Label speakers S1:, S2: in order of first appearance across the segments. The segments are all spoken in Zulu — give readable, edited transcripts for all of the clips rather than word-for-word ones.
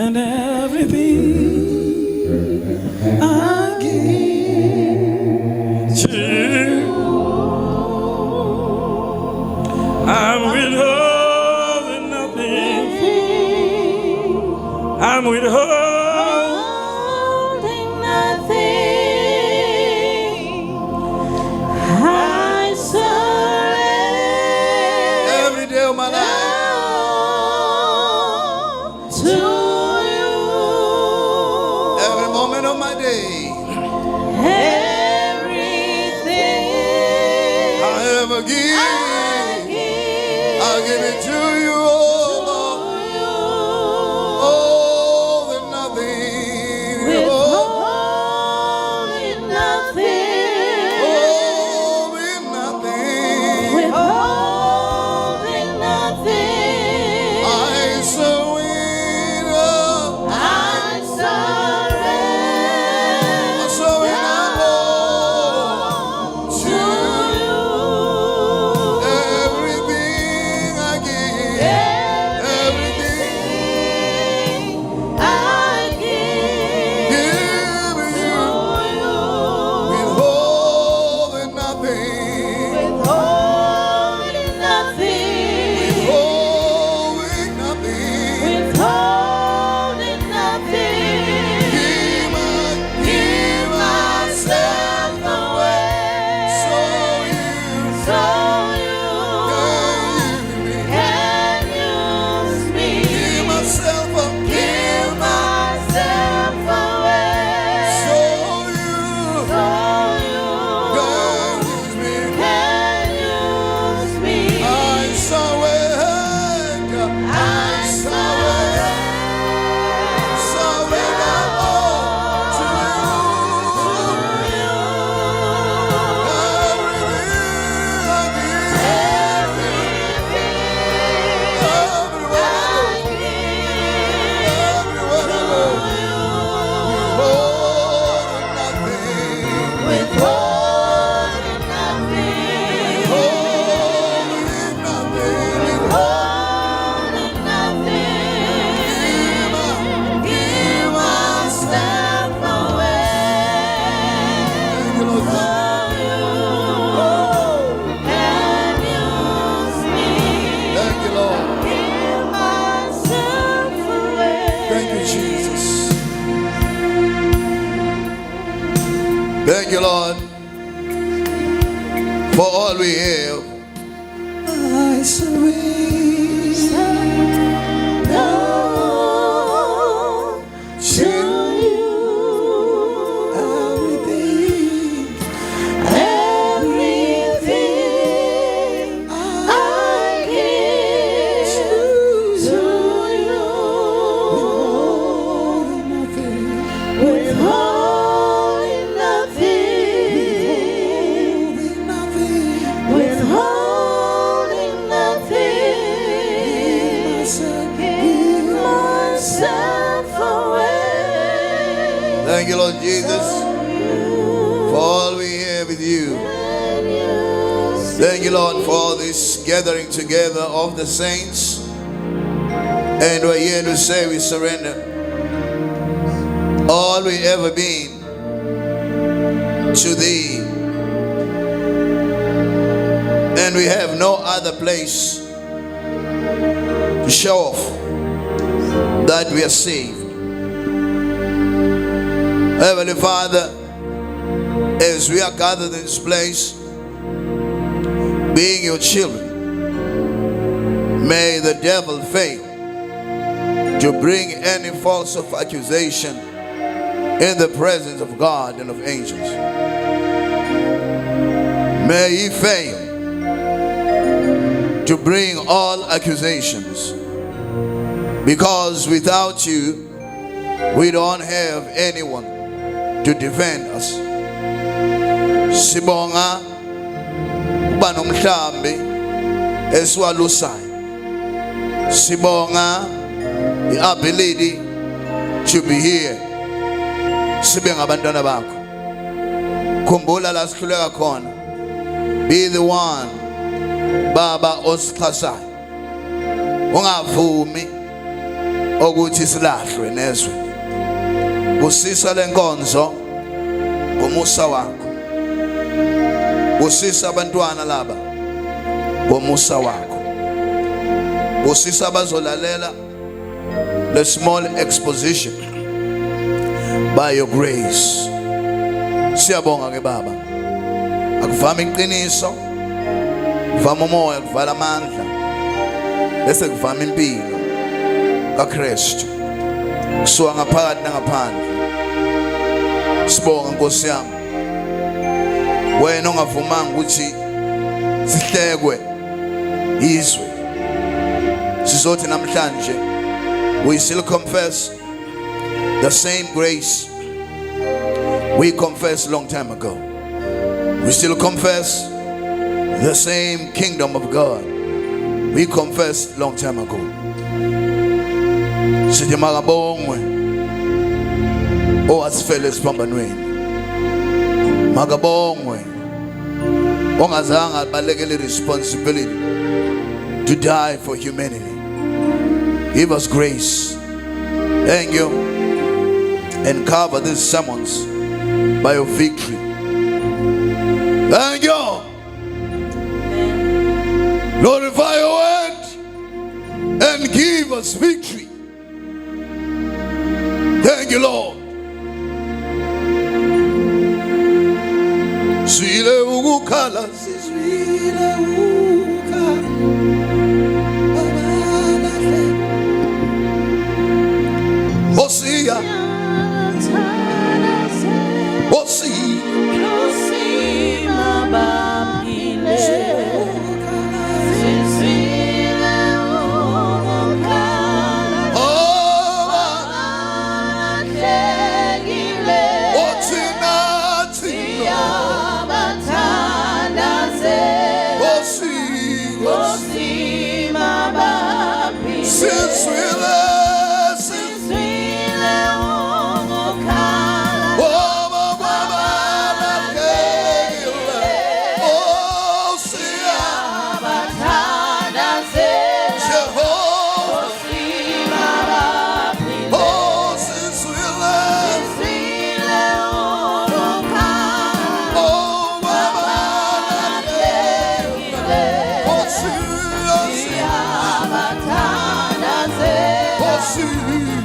S1: and everything I give to you. I'm withholding nothing. I'm withholding
S2: nothing. I surrender
S3: every day of my life
S2: to you.
S3: Every moment of my day.
S2: Everything
S3: I ever give, I give it to you, oh Lord. Oh, and nothing,
S2: withholding nothing,
S3: withholding nothing.
S2: withholding nothing.
S3: I surrender,
S2: I surrender
S3: Lord,
S2: to you.
S3: everything I give, everything
S2: I give
S3: give
S2: to
S3: you,
S2: you.
S3: withholding nothing,
S2: Withholding nothing,
S3: withholding nothing.
S2: withholding nothing.
S3: Give
S2: myself away,
S3: so
S2: so
S3: you
S2: you
S3: can use me.
S2: can use me.
S3: Give myself up,
S2: Give myself away,
S3: so you
S2: so you
S3: can use me.
S2: can use me.
S3: I surrender,
S2: I surrender
S3: all to you. Everywhere I go,
S2: withholding nothing,
S3: withholding nothing.
S2: withholding nothing. Give myself away, so you can use me.
S3: Thank you, Lord.
S2: Give myself away.
S3: Thank you, Jesus. Thank you, Lord, for all we have. I surrender
S2: To you,
S3: everything.
S2: everything I give to you. Withholding nothing, withholding nothing. Give myself away.
S3: Thank you, Lord Jesus, for all we have with you. Thank you, Lord, for this gathering together of the saints. And we're here to say we surrender all we ever been to thee. And we have no other place to show off that we are saved. Heavenly Father, as we are gathered in this place, being your children, may the devil fail to bring any false of accusation in the presence of God and of angels. May he fail to bring all accusations, because without you we don't have anyone to defend us. Sibonga uba nomhlambi esiwalusayo. Sibonga the ability to be here. Sibe ngabantwana bakho. Khumbula la sihluleka khona. Be the one Baba osixhasayo. Ungavumi ukuthi silahlwe nezwe. Busisa lenkonzo ngomusa wakho. Busisa abantwana laba ngomusa wakho. Busisa abazolalela the small exposition by your grace. Siyabonga ke Baba. Akuvama iqiniso, kuvama umoya, kuvala amandla, bese kuvama impilo kaKristu kusuka ngaphakathi nangaphandle. Sibonga Nkosi yami, wena ongavumanga ukuthi sihlekwe izwe. Sizothi namhlanje we still confess the same grace we confessed long time ago. We still confess the same kingdom of God we confessed long time ago. Sithi makabongwe owasifela esiphambanweni. Makabongwe ongazange abalekele responsibility to die for humanity. Give us grace. Thank you. And cover these sermons by your victory. Thank you. Glorify your word and give us victory. Thank you, Lord. Swile ukukhala,
S2: Sizwile ukukhala, abalahle,
S3: Hosea,
S2: athanaze,
S3: Hosea,
S2: nosima baphile. Sizwile ukukhala, abalahlekile.
S3: Otina,
S2: Siyabathandaze,
S3: Hosea,
S2: nosima baphile.
S3: Sizwile,
S2: Sizwile ukukhala, abathandaze,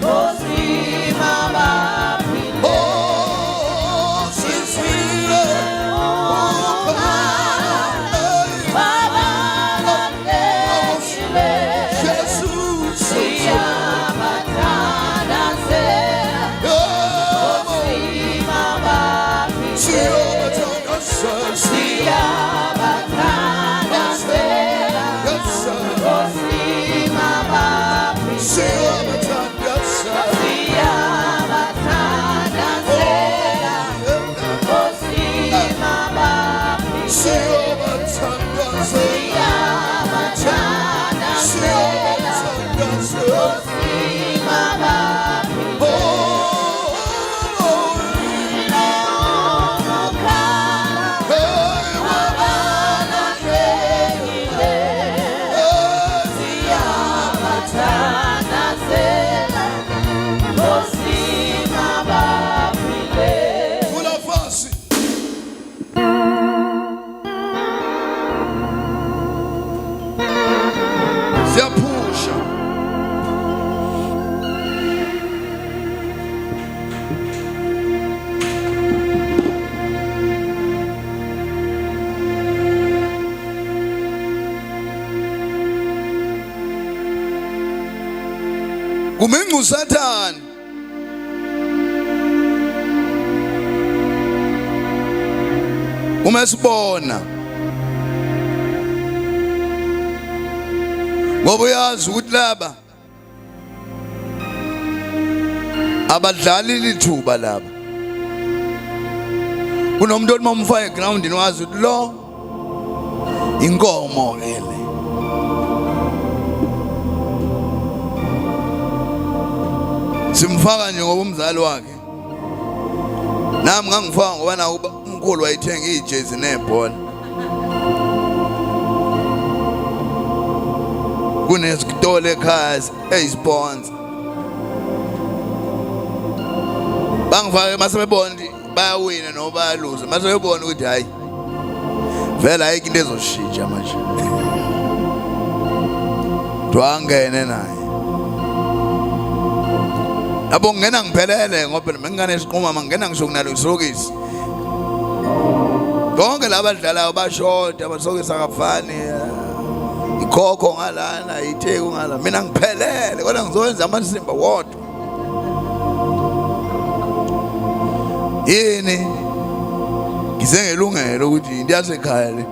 S2: nosima baphile. Sizwile ukukhala, abalahlekile. Siyabathandaze, nosima baphile. Sizwile ukukhala, abalahlekile. Siyabathandaze, nosima baphile. Siyabathandaze, nosima baphile. Siyabathandaze, nosima baphile. Siyabathandaze, nosima baphile.
S3: Siyapusha. Kumengu Satan. Umesibona. Ngoba uyazi ukuthi laba abadlali lithuba laba. Kunomuntu othi momfaka egroundini wazi ukuthi lo inkomo ele. Simfaka nje ngoba umzali wakhe. Nami ngangifaka ngoba na umkhulu wayithenga ijezi nebhola. Kunezitolo ekhaya ezisponsor. bangifake masebebona bayawina noma bayaluza masebebona ukuthi hayi vela ayikho into ezoshintsha manje twangene naye abo ngena ngiphelele ngoba mengane siqhuma mangena ngisho kunalo isokisi konke labadlalayo bashoda abasokisi akafani ikhokho ngalana itheku ngala mina ngiphelele kodwa ngizowenza amasimba wodwa yini ngisengelungelo ukuthi into yasekhaya le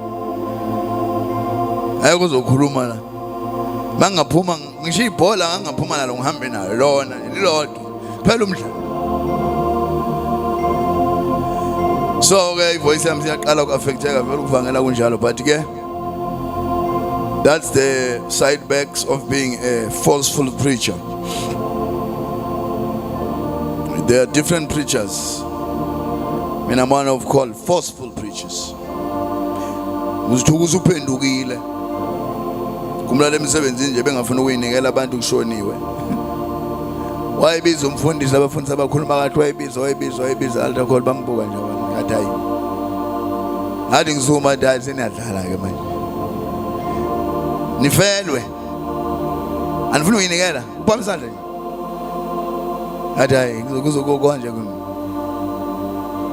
S3: ayikho uzokhuluma la mangaphuma ngisho ibhola ngangaphuma nalo ngihambe nayo lona lilodwa phela umdlalo so ke ivoice yami siyaqala uku-affecteka vele ukuvangela kunjalo but ke that's the side backs of being a forceful preacher. There are different preachers. Mina man of called forceful preachers. Uzithukuza uphendukile. Kumlala emsebenzini nje bengafuna ukuyinikela abantu kushoniwe. Wayebiza umfundisi abafundisi abakhuluma kathi wayebiza altar call bambuka nje ngathi hayi. Ngathi ngizuma dad seniyadlala ke manje. Nifelwe. Anifuna ukuyinikela. Uphamisa nje. Ngathi hayi ngizokuzokho nje kimi.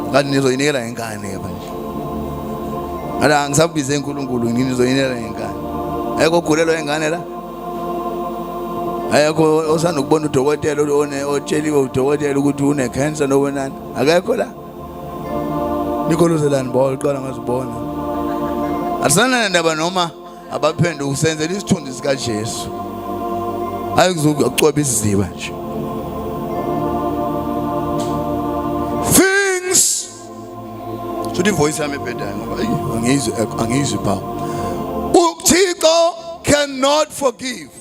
S3: Ngathi nizoyinikela ngengane ke manje. Ala angisabize uNkulunkulu nizoyinikela ngengane. Ayikho gulelo ngengane la. Ayikho osanda ukubona udokotela otsheliwe udokotela ukuthi une cancer noma nani. Akekho la. Nikolozelani ball qala ngazibona. Asana ndaba noma abaphenduka usenzela isithunzi sika Jesu. Ayikuzokucoba isiziba nje. Things should the voice yami ebhedayo ngoba angizwi power. uThixo cannot forgive.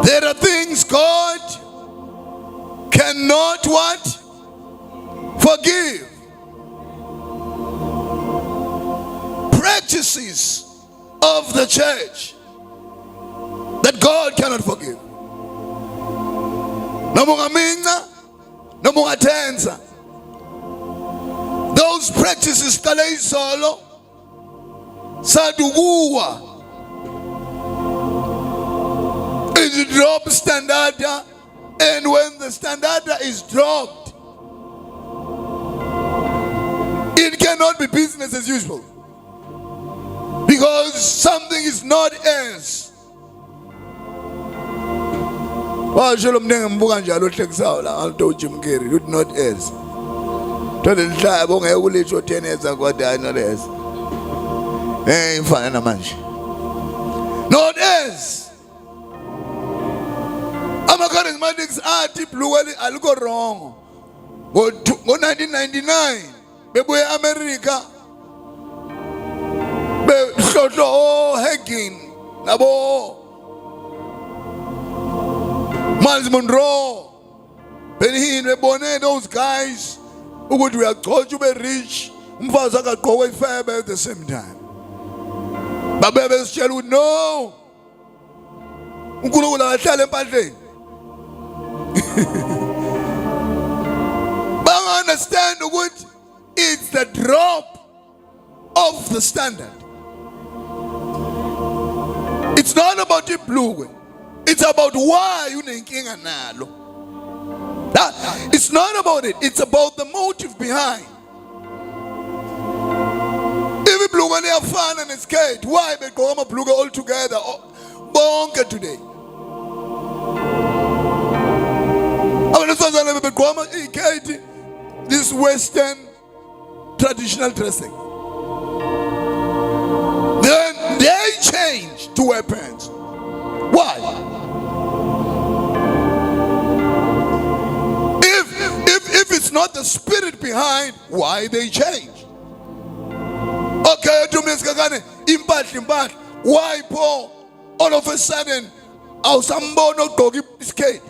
S3: There are things God cannot what? Forgive. Practices of the church that God cannot forgive. Those practices kale solo saduguwa is drop standard, and when the standard is dropped, it cannot be business as usual because something is not as. Washo mnenge mbuka njalo ohlekisayo la alto Jim Carrey it not as. Thole lihlaya bongeke ulisho 10 years ago that not as. Ifana namanje. Not as. Ama-charismatics athi bluweli aliko wrong. Ngo-1999 bebuye eAmerica behlohlo Hagin nabo Miles Monroe Benny Hinn bebone those guys ukuthi uyagcotsha ube rich umfazi akagqoke ifebe at the same time. Babe besitshela ukuthi no uNkulunkulu akahlala empahleni. But understand ukuthi it's the drop of the standard. It's not about the blue. It's about why you nenkinga nalo. It's not about it. It's about the motive behind. If blue one yafana nesikate, why begqoka amabhuluke all together bonke today? Abantwana begqoka ikate this Western traditional dressing. Then they change to wear pants. Why? If it's not the spirit behind, why they change? Okay, to Miss Kagane, impact. Why Paul? All of a sudden, our sambo no gogi skate.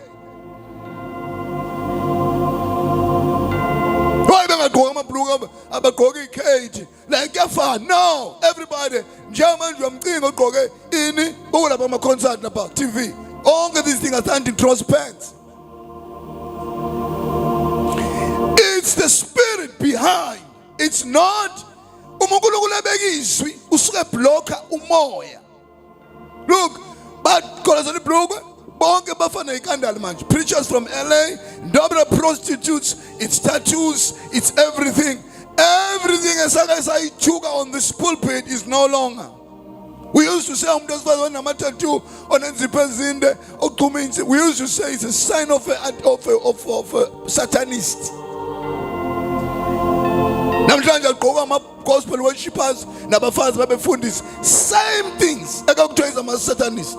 S3: Why don't I bagqoka amabhuluku abagqoka ikheythi like kuyafana. No, everybody njengamanje uyamcinga ogqoke ini ukulapha ama-concert lapha TV. All of these things are standing transparent. It's the spirit behind. It's not uNkulunkulu ebeka izwi usuke blocker umoya. Look, but kolazana ibhulukwe bonke bafana ikandala manje. Preachers from LA, double prostitutes, it's tattoos, it's everything. Everything esayithuka on this pulpit is no longer. We used to say umuntu osifazana nama-tattoo onenzipho ezinde oqhuma insipho. We used to say it's a sign of a satanist. Namhlanje agqoka ama-gospel worshipers nabafazi babefundisa same things ekakuthiwa is ama-satanist.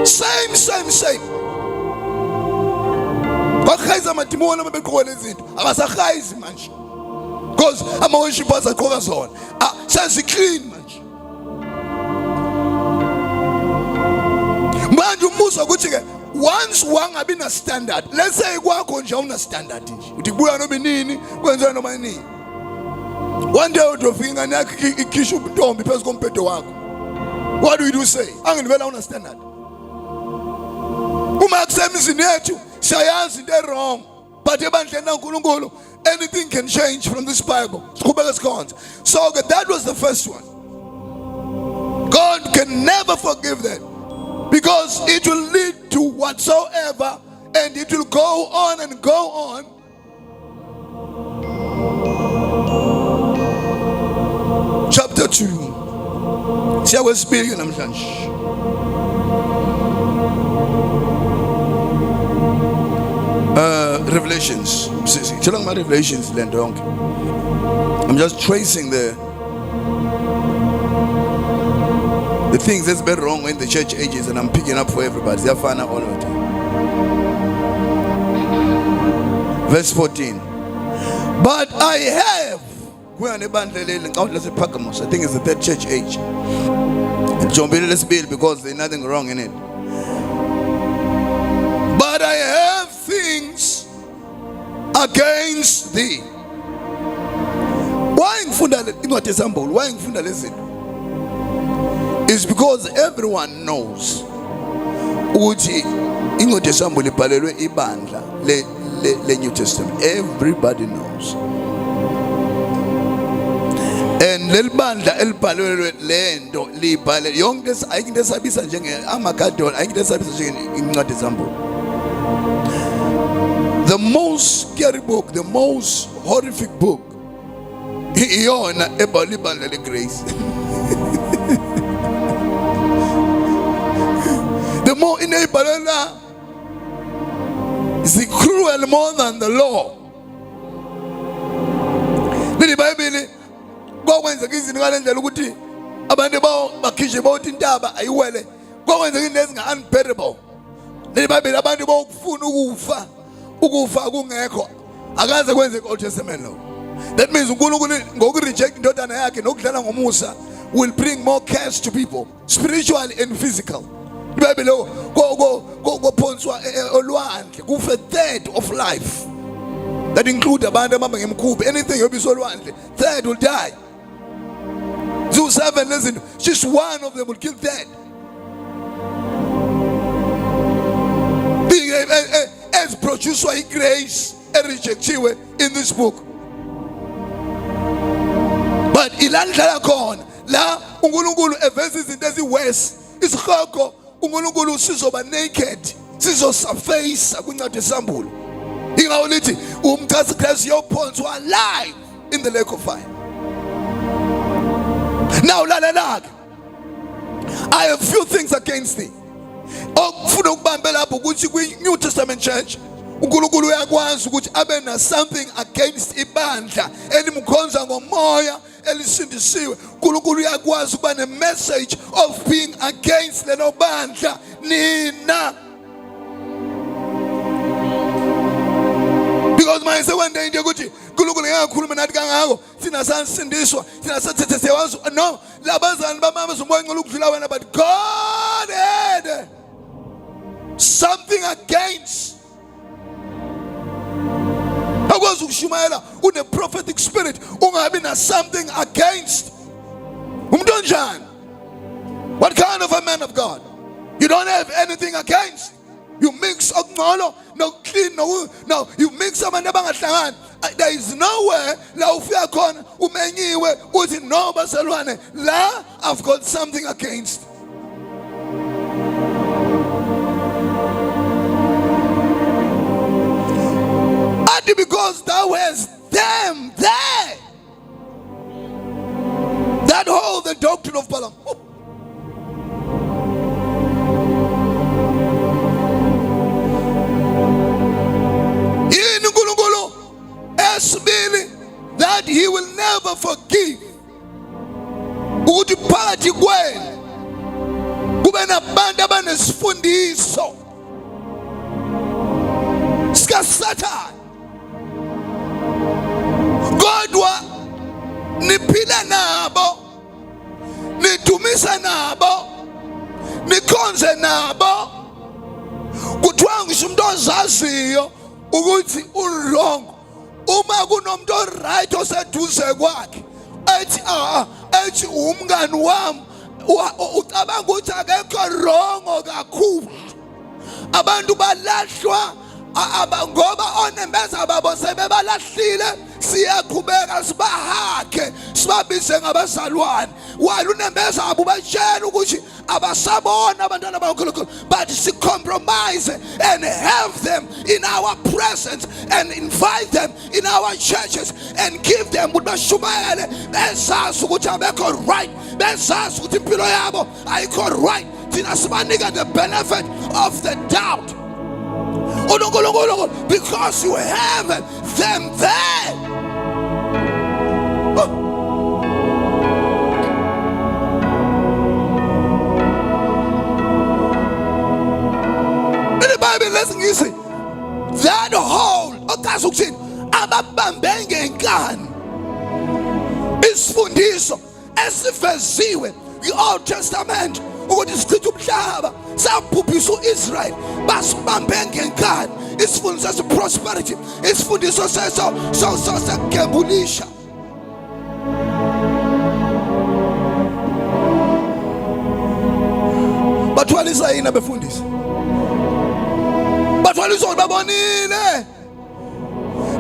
S3: Same. Bakhayisa amadimoni ababegqoka lezi zinto abasakhayisi manje because ama-worshipers agqoka zona seziclean manje. Manje umuzwa ukuthi-ke once wangabi na standard, let's say kwakho nje awuna standard nje uthi kubuya noma inini kwenzeka noma inini, one day udofika ingane yakho ikhisha ubuntombi phezu kombhedo wakho, what do you say? Angilivela awuna standard. Uma kusemizini yethu siyayazi into wrong, but ebandleni kaNkulunkulu anything can change from this Bible. So that was the first one. God can never forgive that because it will lead to whatsoever, and it will go on and go on. Chapter 2. See, I was speaking namhlanje. Revelations. Tell me Revelations, Lendonk. I'm just tracing the things that's been wrong in the church ages, and I'm picking up for everybody. They're fine all of it. Verse 14. But I have. I think it's the third church age. John Billy's bill because there's nothing wrong in it. But I have things against thee. Why ngifunda incwadi yesambulu? Why ngifunda lezi zinto? It's because everyone knows ukuthi incwadi yesambulu ibhalelwe ibandla le New Testament. Everybody knows. And lelibandla elibhalelwe lento libhale yonke ayikho esabisa njenge amagadol, ayikho esabisa njenge incwadi yesambulu. The most scary book, the most horrific book, iyona ebhalibandla leGrace. The more inebhalela is cruel more than the law. Leli Bible kwakwenzeka izinto ngalendlela ukuthi abantu bakhishe bayothi intaba ayiwele, kwakwenzeka into ezinga unbearable. Leli Bible abantu bawufuna ukufa kungekho akaze kwenzeka Old Testament law. That means uNkulunkulu ngokureject indodana yakhe nokudlala ngomusa will bring more cash to people, spiritual and physical. iBhayibheli kophonswa olwandle kufa a third of life. That include abantu abamba ngemkhumbi, anything yobisa olwandle, third will die. Zoo 7, listen, just one of them will kill third. Being as produced by grace and rejected in this book. But ilandla khona la uNkulunkulu everses into eziwest isikhoko uNkulunkulu sizoba naked, sizosurface kwincwadi yesambulu. Ingawo lithi umchasi Christ yophonswa alive in the lake of fire. Now lalalaka, I have few things against thee. Okufuna ukubambe lapho ukuthi kwi-New Testament church uNkulunkulu uyakwazi ukuthi abe na something against ibandla elimkhonza ngomoya elisindisiwe. uNkulunkulu uyakwazi ukuba ne message of being against lelo bandla nina. Because my say one day ukuthi uNkulunkulu engakhuluma nathi kangako thina sansindiswa thina sathethesewazi no labazali bamama umoya ngicela ukudlula wena, but God had something against. ukushumayela une prophetic spirit ungabi na something against. Umuntu onjani? What kind of a man of God? You don't have anything against. You mix okungcolo no clean no you mix abantu abangahlangani. There is nowhere la ufika khona umenyiwe uthi no baselwane la I've got something against. Because thou hast them there that hold the doctrine of Balaam. In uNkulunkulu esibili that he will never forgive. Ukuthi phakathi kwenu kube nabantu abanesifundiso sika Satan. Kodwa niphila nabo, nidumisa nabo, nikhonze nabo. Kuthiwa ngisho umuntu ozaziyo ukuthi ulong uma kunomuntu oright oseduze kwakhe ethi umngani wami ucabanga ukuthi akekho wrong kakhulu. Abantu balahlwa ngoba onembeza babo sebebalahlile. Siyaqhubeka sibahake sibabize ngabazalwane wala unembeza abo batshela ukuthi abasabona abantwana bakaNkulunkulu but si-compromise and have them in our presence and invite them in our churches and give them ukuthi bashumayele bezazi ukuthi abekho right, bezazi ukuthi impilo yabo ayikho right. Thina sibanika the benefit of the doubt because you have them there. In the Bible, listen, you see, that whole okazi ukuthini ababambe ngenkani isifundiso esiveziwe i-Old Testament ukuthi sichithe umhlaba sabhubhisa uIsrael basibambe ngenkani isifundiso sesi-prosperity isifundiso segembulisha. Bathwalisa yini abefundisi? Bathwalisa ukuthi babonile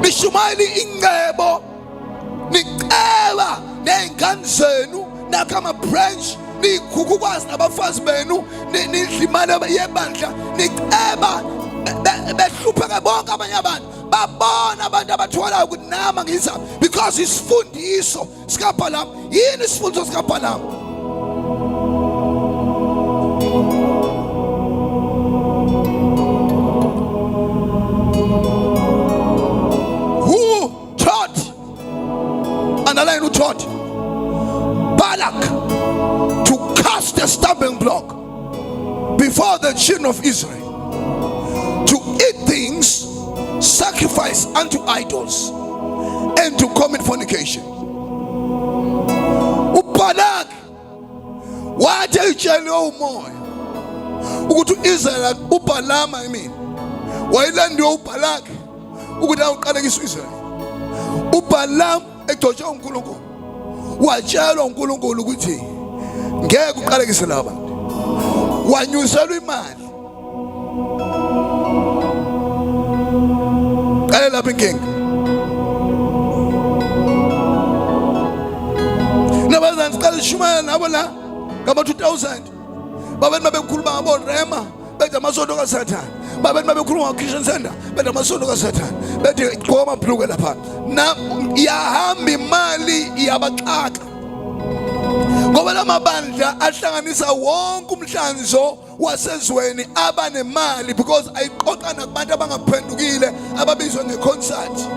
S3: nishumayela ingcebo niceba ney'ngane zenu nakha ama-branch nikhukukwazi nabafazi benu nidla imali yebandla niceba behlupheke bonke abanye abantu babona abantu abathwalayo ukuthi nama ngizami because isifundiso sikaBalaam yini isifundiso sikaBalaam? Who taught? Underline who taught Balak to cast a stumbling block before the children of Israel, to eat things sacrificed unto idols, and to commit fornication. Balak wathi etshele umoya ukuthi uIsrael uBalaam wayilandiwe uBalak ukuthi awuqalekise uIsrael. uBalaam egcotshwe uNkulunkulu watshelwa uNkulunkulu ukuthi ngeke uqalekise laba bantu, wanyuselwa imali. Qale lapha inkinga nabazansi siqale sishumayela nabo la ngama-2000 babeni babekhuluma ngabo-Rema bethi amasonto kaSathane, babeni babekhuluma ngo-Christian Center bethi amasonto kaSathane, bethi gqoka amabhulukwe lapha yahamba imali yabaxaka ngoba la mabandla ahlanganisa wonke umhlanzo wasezweni abanemali because ayiqoqa nakubantu abangaphendukile ababizwa ngeconcert.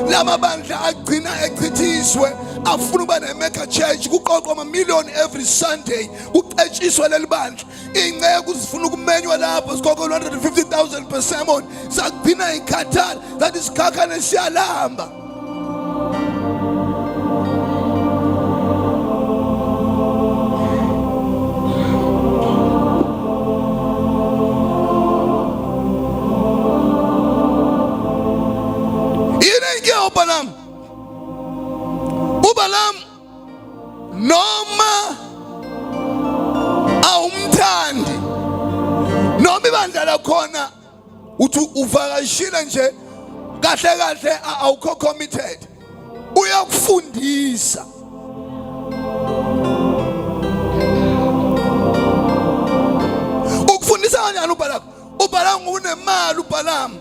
S3: La mabandla agcina echithiswe afuna ukuba ne-mega church kuqoqwa ama-million every Sunday kucetshiswe leli bandla. Iy'ngeke zifuna ukumenywa lapho zikhokhe 150,000 per sermon sagcina ikhathana that is khakhane siyalamba. uBalaam noma awumthandi noma ibandla lakhona uthi uvakashile nje kahle kahle awukho committed uyakufundisa ukufundisa kanjani uBalaam unemali uBalaam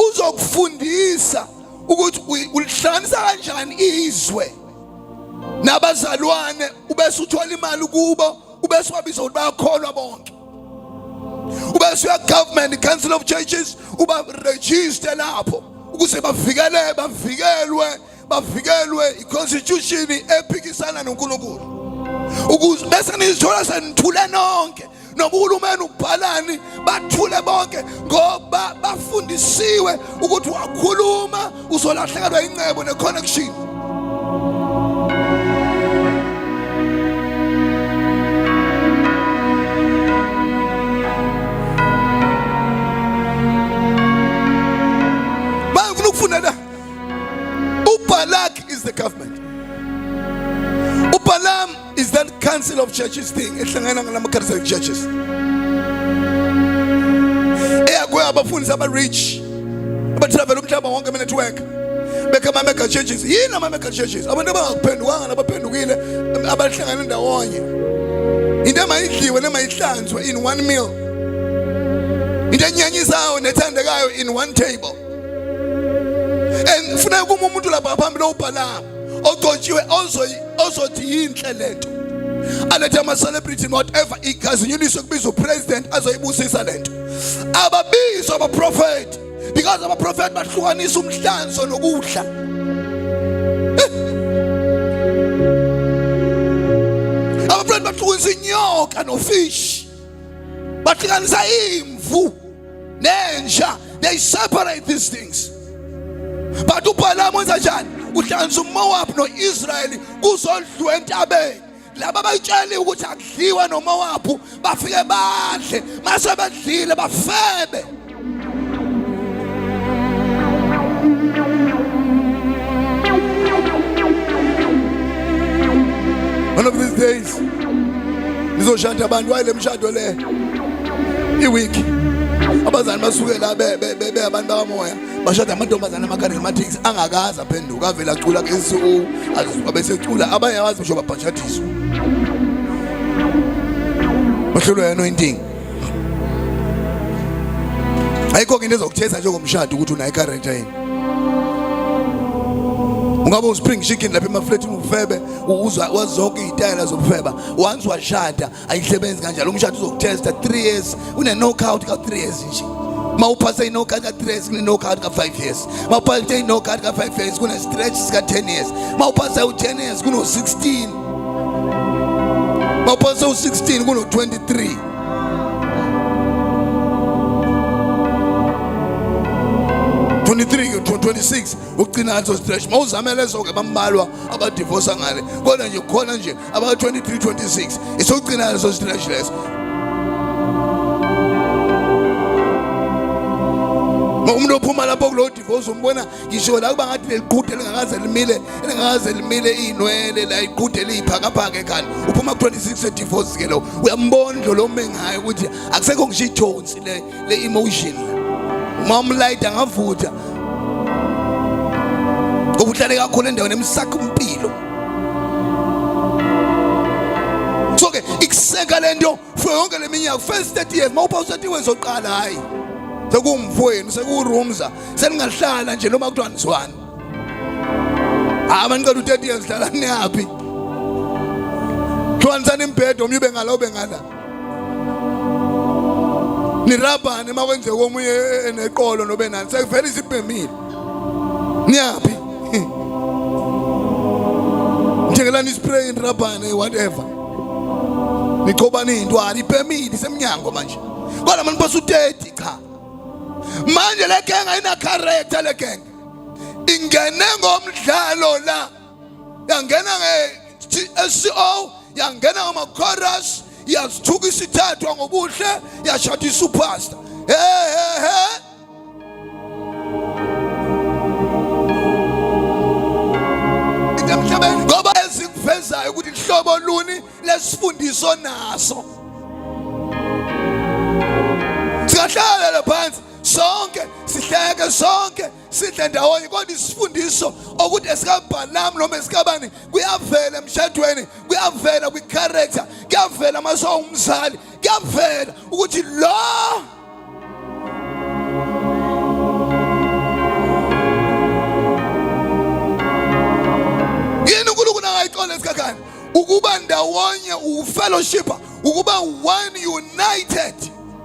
S3: uzokufundisa ukuthi ulihlanganisa kanjani izwe nabazalwane ubese uthola imali kubo ubese wabiza ukuthi bayakholwa bonke ubese uya government council of churches uba register lapho ukuze bavikelwe iconstitution ephikisana noNkulunkulu ukuze bese nizithola senithule nonke nobuhulumeni ubhalani bathule bonke ngoba bafundisiwe ukuthi wakhuluma uzolahlekelwa incebo neconnection. Balak is the government. Balaam is that council of churches thing. Ehlangana ngama churches. Eyakuya abafundi aba rich. Abatravel umhlaba wonke network. Bekama mega churches. Yini ama mega churches? Abantu abangaphendukanga nabaphendukile abahlangana ndawonye. Into mayidliwe nemayihlanzwe in one meal. Into enyanyisayo nethandekayo in one table. And funeka kuma umuntu lapha phambili uBalaam ogcotshiwe ozothi yinhle lento alethe ama celebrity whatever igazinyuliswe kubiza upresident azoyibusisa lento ababizwa aba prophet because aba prophet bahlukanisa umhlanzo nokudla aba prophet bahlukanisa inyoka nofish bahlukanisa imvu nenja. They separate these things. But uBalaam wenza njani? Uhlanza uMoab noIsrael kuzodlwa entabeni. Laba bayitshela ukuthi akudliwa noMoab bafike badle mase bedlile bafebe. One of these days nizoshada abantu wayile mshado le iweek abazali basuke la be abantu bakamoya bashada amantombazana ama-charismatics angakazi aphenduka avela acula ke-SO abesecula abanye abazi ngisho babhashatiswa bahlolwa anointing. Ayikho into ezokuthetha njengomshado ukuthi unayo i-character yini. Ungabe uspring chicken lapha emafletini ufebe uzwa wazonke izitayela zokufeba once washada ayisebenzi kanjalo umshado uzokutesta 3 years une knockout ka 3 years nje mawuphasa knockout ka 3 years kune knockout ka 5 years mawuphasa knockout ka 5 years kune stretch ka 10 years mawuphasa u10 years kuno 16 mawuphasa u16 kuno 23 23 26 ukugcina azo stretch mawuzamela zonke bambalwa abadivorce ngale kodwa nje khona nje aba 23 26 isogcina azo stretch less. Umuntu ophuma lapho kulo divorce umbona ngisho la kuba ngathi leliqhude lingakaze limile inwele la iqhude liphakaphaka ekhanda uphuma ku 26 divorce ke lo uyambona lo mengayo ukuthi akusekho ngisho itones le emotion mom light angavutha ukuhlale kakhulu endaweni emsakha impilo so ke ikuseka lento for yonke leminyaka first 30 years mawupha 30 years oqala hayi sekumfweni sekurumza seningahlala nje noma kuthiwa nizwana abantu qala u30 years hlala niyapi hlwanisana imbhedo umyube ngala ube ngala nirabane makwenze komunye eneqolo nobe nani sekuvela isibhemile niyapi njengelani spray nirabane whatever niqhobani intwala iphemile semnyango manje kodwa manje base u30 cha manje le gang ayina character le gang ingene ngomdlalo la yangena nge-SO yangena ngama chorus yazithuka isithathwa ngobuhle yashada isupasta uhlobo luni lesifundiso naso. Singahlala phansi sonke sihleke sonke sidle ndawonye kodwa isifundiso ukuthi esikabhalamu noma esikabani kuyavela emshadweni, kuyavela kwi-character, kuyavela maso umzali, kuyavela ukuthi lo yini uNkulunkulu angayixola esikhakhani ukuba ndawonye ufellowship, ukuba one united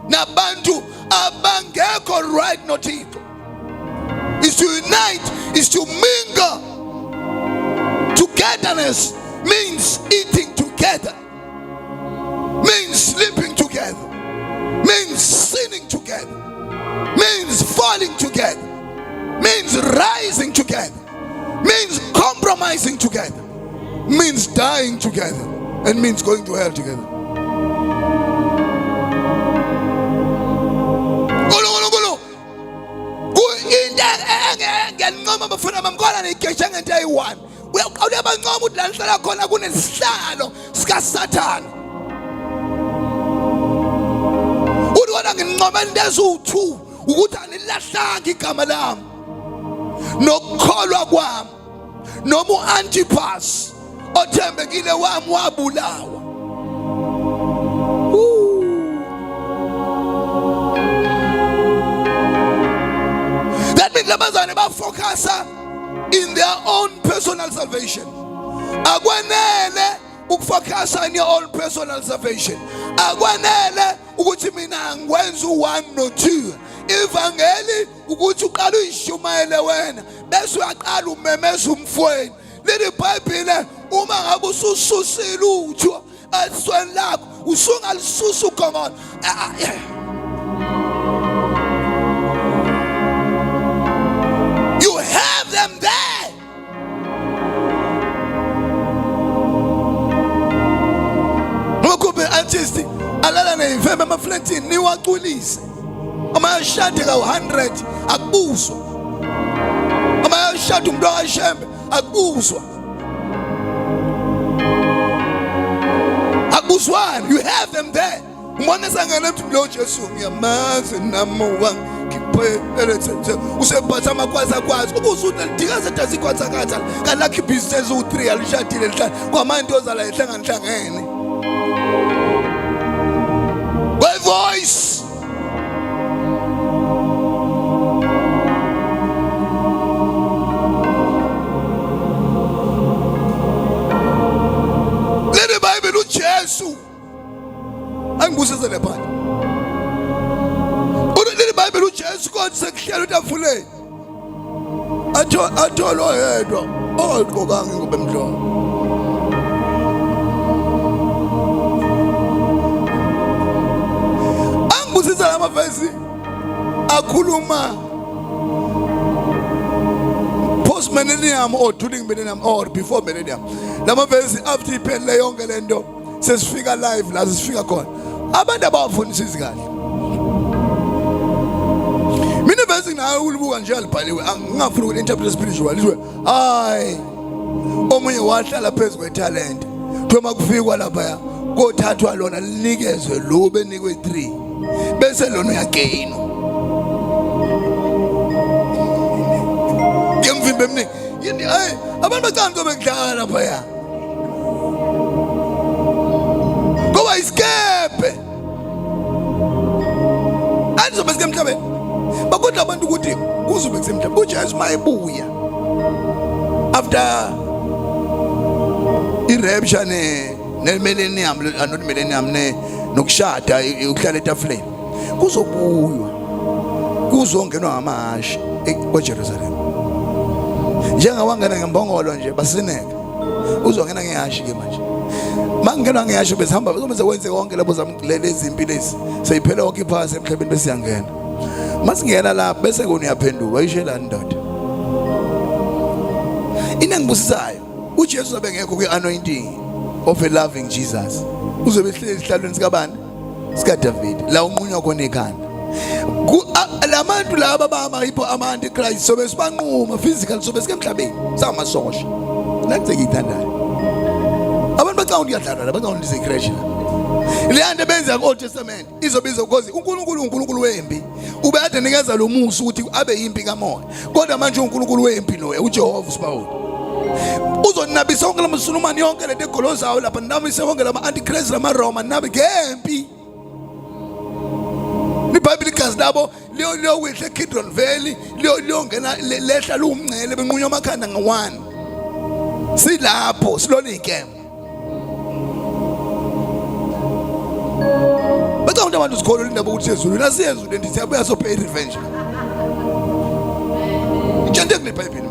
S3: nabantu abangekho right nothixo. Is to unite, is to mingle. Togetherness means eating together, means sleeping together, means sinning together, means falling together, means rising together, means compromising together, means dying together, and means going to hell together. Ngiyancoma bafuna bamkona negesha ngento eyi-1. Uyabancoma ukuthi la nihlala khona kunesihlalo sikaSathane. Uthi wona ngincoma into eziwu-2 ukuthi anilahlanga igama lami nokukholwa kwami, noma u-Antipas othembekile wami wabulawa. That means labazane bafocusa in their own personal salvation. Akwanele ukufocusa in your own personal salvation. Akwanele ukuthi mina ngikwenza u1 no2. Ivangeli ukuthi uqala uyishumayele wena bese uyaqala umemeza umfweni. Leli Bible uma ngabe usususile utho esweni lakho usungalisusa ukhona. You have them there. Ngokuba artist alala neveme amaflexini niwaqulise. Amayashade ka100 akubuzwa. Amayashade umuntu akashembe akubuzwa. Akubuzwana, you have them there. Umona sangena ethi lo Jesu ngiyamazi namuwa ngiphelele usephatha amakwazi akwazi ubusuthi lidika sedazi ikwazi akatha kalakhi business u3 alishadile lihlala kwamanje ozala ehlanganihlangene. By voice le Bible uJesu angibusise lepha le Bible uJesu konke sekuhlela utafuleni atholo yedwa oqokanga ngoba emhlophe. Angibusise lama verse akhuluma post millennium or during millennium or before millennium. Lama verse after iphelele yonke lento sesifika live la sifika khona abantu abafundisa izikhathi. Mina verse nayo ulibuka nje alibhaliwe angingafuni ukuthi interpret spiritual izwe hayi omunye wahlala phezulu kwetalent thoma kufikwa lapha kothathwa lona linikezwe lo benikwe 3 bese lona uyagain ngimvimbe mningi yini hayi abantu bacanga kube ngidlala lapha ya ngoba iskepe andizobe sikemhlabeni bakudla abantu ukuthi kuzobe kusemhlabeni uJesu mayebuya after i-rapture ne-millennium not millennium nokushada ukuhlala etafuleni kuzobuywa kuzongenwa ngamahashi eJerusalem njengawangena ngembongolo nje basineka uzongena ngehashi ke manje mangenwa ngehashi besihamba bazomeze wenze konke labo zamlezi impilo lezi seyiphela wonke iphasi emhlabeni bese yangena masingena la bese kona uyaphenduka ayishelani ndoda inengibusisayo uJesu abe ngekho kwi-anointing of a loving Jesus uzobe ehleli esihlalweni sikabani sikaDavid la umunywa khona ekhanda labantu laba abahipho ama-antichrist sobe sibanquma physical sobe sikemhlabeni sangamasosha nakuzekuyithandayo abantu bacawundi yadlala la bacawundi secrash la leyanto benza ku Old Testament izobiza because uNkulunkulu wempi ubeyade nikeza lo musa ukuthi abe yimpi kamoya kodwa manje uNkulunkulu wempi lo uJehova Sibawula uzonabisa konke lamasulumani yonke lento egolozayo lapha nabise konke lama antichrist lama Roma nabe ngempi iBhayibheli igazi labo liyo wehle Kidron Valley liyo ngena lehla lumngcele benqunywa amakhanda nga1 silapho silona inkemba bacawunda abantu sikolo indaba ukuthi ezulu nasiyezulu ndithi abuya so pay revenge ijende kuneBhayibheli.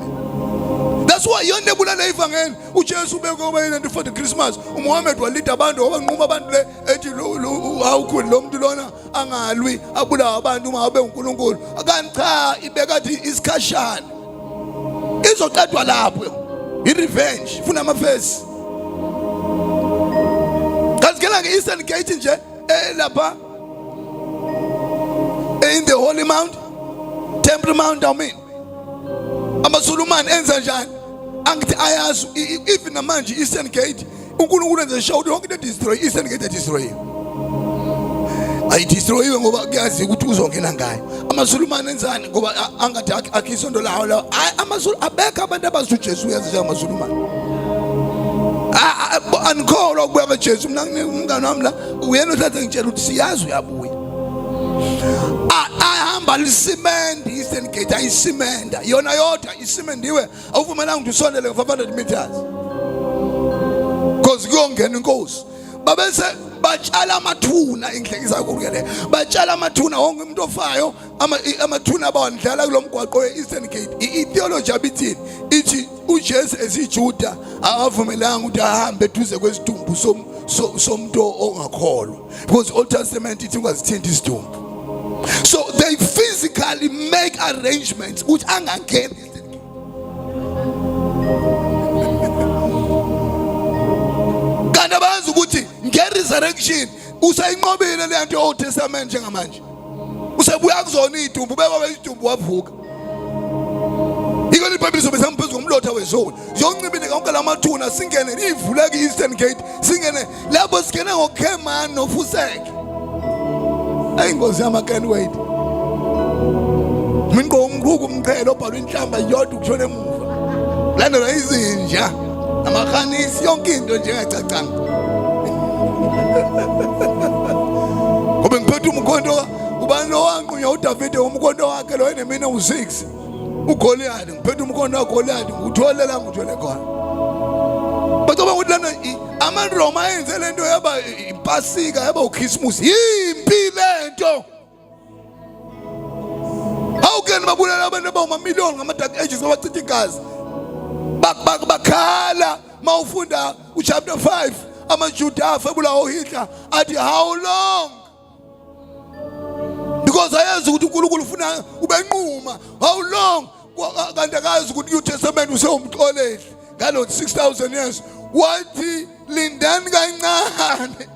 S3: That's why yonke bulala ivangeli uJesu ubeke oba yena for the Christmas uMuhammad walida abantu abanquma abantu le ethi awukhulu lo muntu lona angalwi abulawa abantu uma abe uNkulunkulu akanti cha ibekathi isikhashana izoqedwa lapho irevenge funa amafesi kanzikela ngeEastern Gate nje lapha in the Holy Mount Temple Mount amasulumani enza njani angithi ayazi even namanje Eastern Gate uNkulunkulu enze show ukuthi wonke destroy Eastern Gate destroy ayi destroyiwe ngoba kuyazi ukuthi uzongena ngayo amasulumani enzani ngoba angathi akhisondo lawo la amasul abeka abantu abazuJesu uyazi njengamasulumani anikholwa ukubuya kaJesu umngane wami la uyena uthathe ngitshela ukuthi siyazi uyabuya ahamba lisimende Eastern Gate ayisimenda yona yodwa isimendiwe awuvumelanga ukuthi usondele ngo500 meters because kuyongena inkosi babese batshala amathuna inhlekisa kokuyele batshala amathuna wonke umuntu ofayo amathuna abawandlala kulomgwaqo weEastern Gate itheology abithini ithi uJesu esiJuda akavumelanga ukuthi ahambe eduze kwesidumbu somuntu ongakholwa because Old Testament ithi ungazithinta isidumbu. So they physically make arrangements which angangeni kanti abazi ukuthi nge-resurrection usayinqobile le nto ye-Old Testament njengamanje usebuya kuzona idumbu bekwabe idumbu wavuka ikona iBhayibheli sobe samphezu ngomlotha wezulu yoncibile konke lamathuna singene ivuleke i-Eastern Gate singene lapho singene ngoKhemani noFuseke ayingozi yama can wait minqo umquku umqhelo obhalwe inhlamba yodwa ukushona emuva landela izinja amakhanisi yonke into njengacacanga ngoba ngiphethe umkhonto ubani lo wanqunya uDavide umkhonto wakhe lo enemina u6 uGoliath ngiphethe umkhonto kaGoliath ngutholela ngithole khona bacoba ukuthi lana amaRoma ayenze lento yaba iPasika yaba uChristmas yimpi lento awukeni babulala abantu abawamamiliyoni ngama-dark ages abachitha igazi bakhala mawufunda uchapter 5 amaJuda afa ebulawa uHitler athi how long because ayazi ukuthi uNkulunkulu ufuna ubenquma how long kanti akazi ukuthi uNew Testament usewumxoleli ngalo 6000 years wathi lindani kancane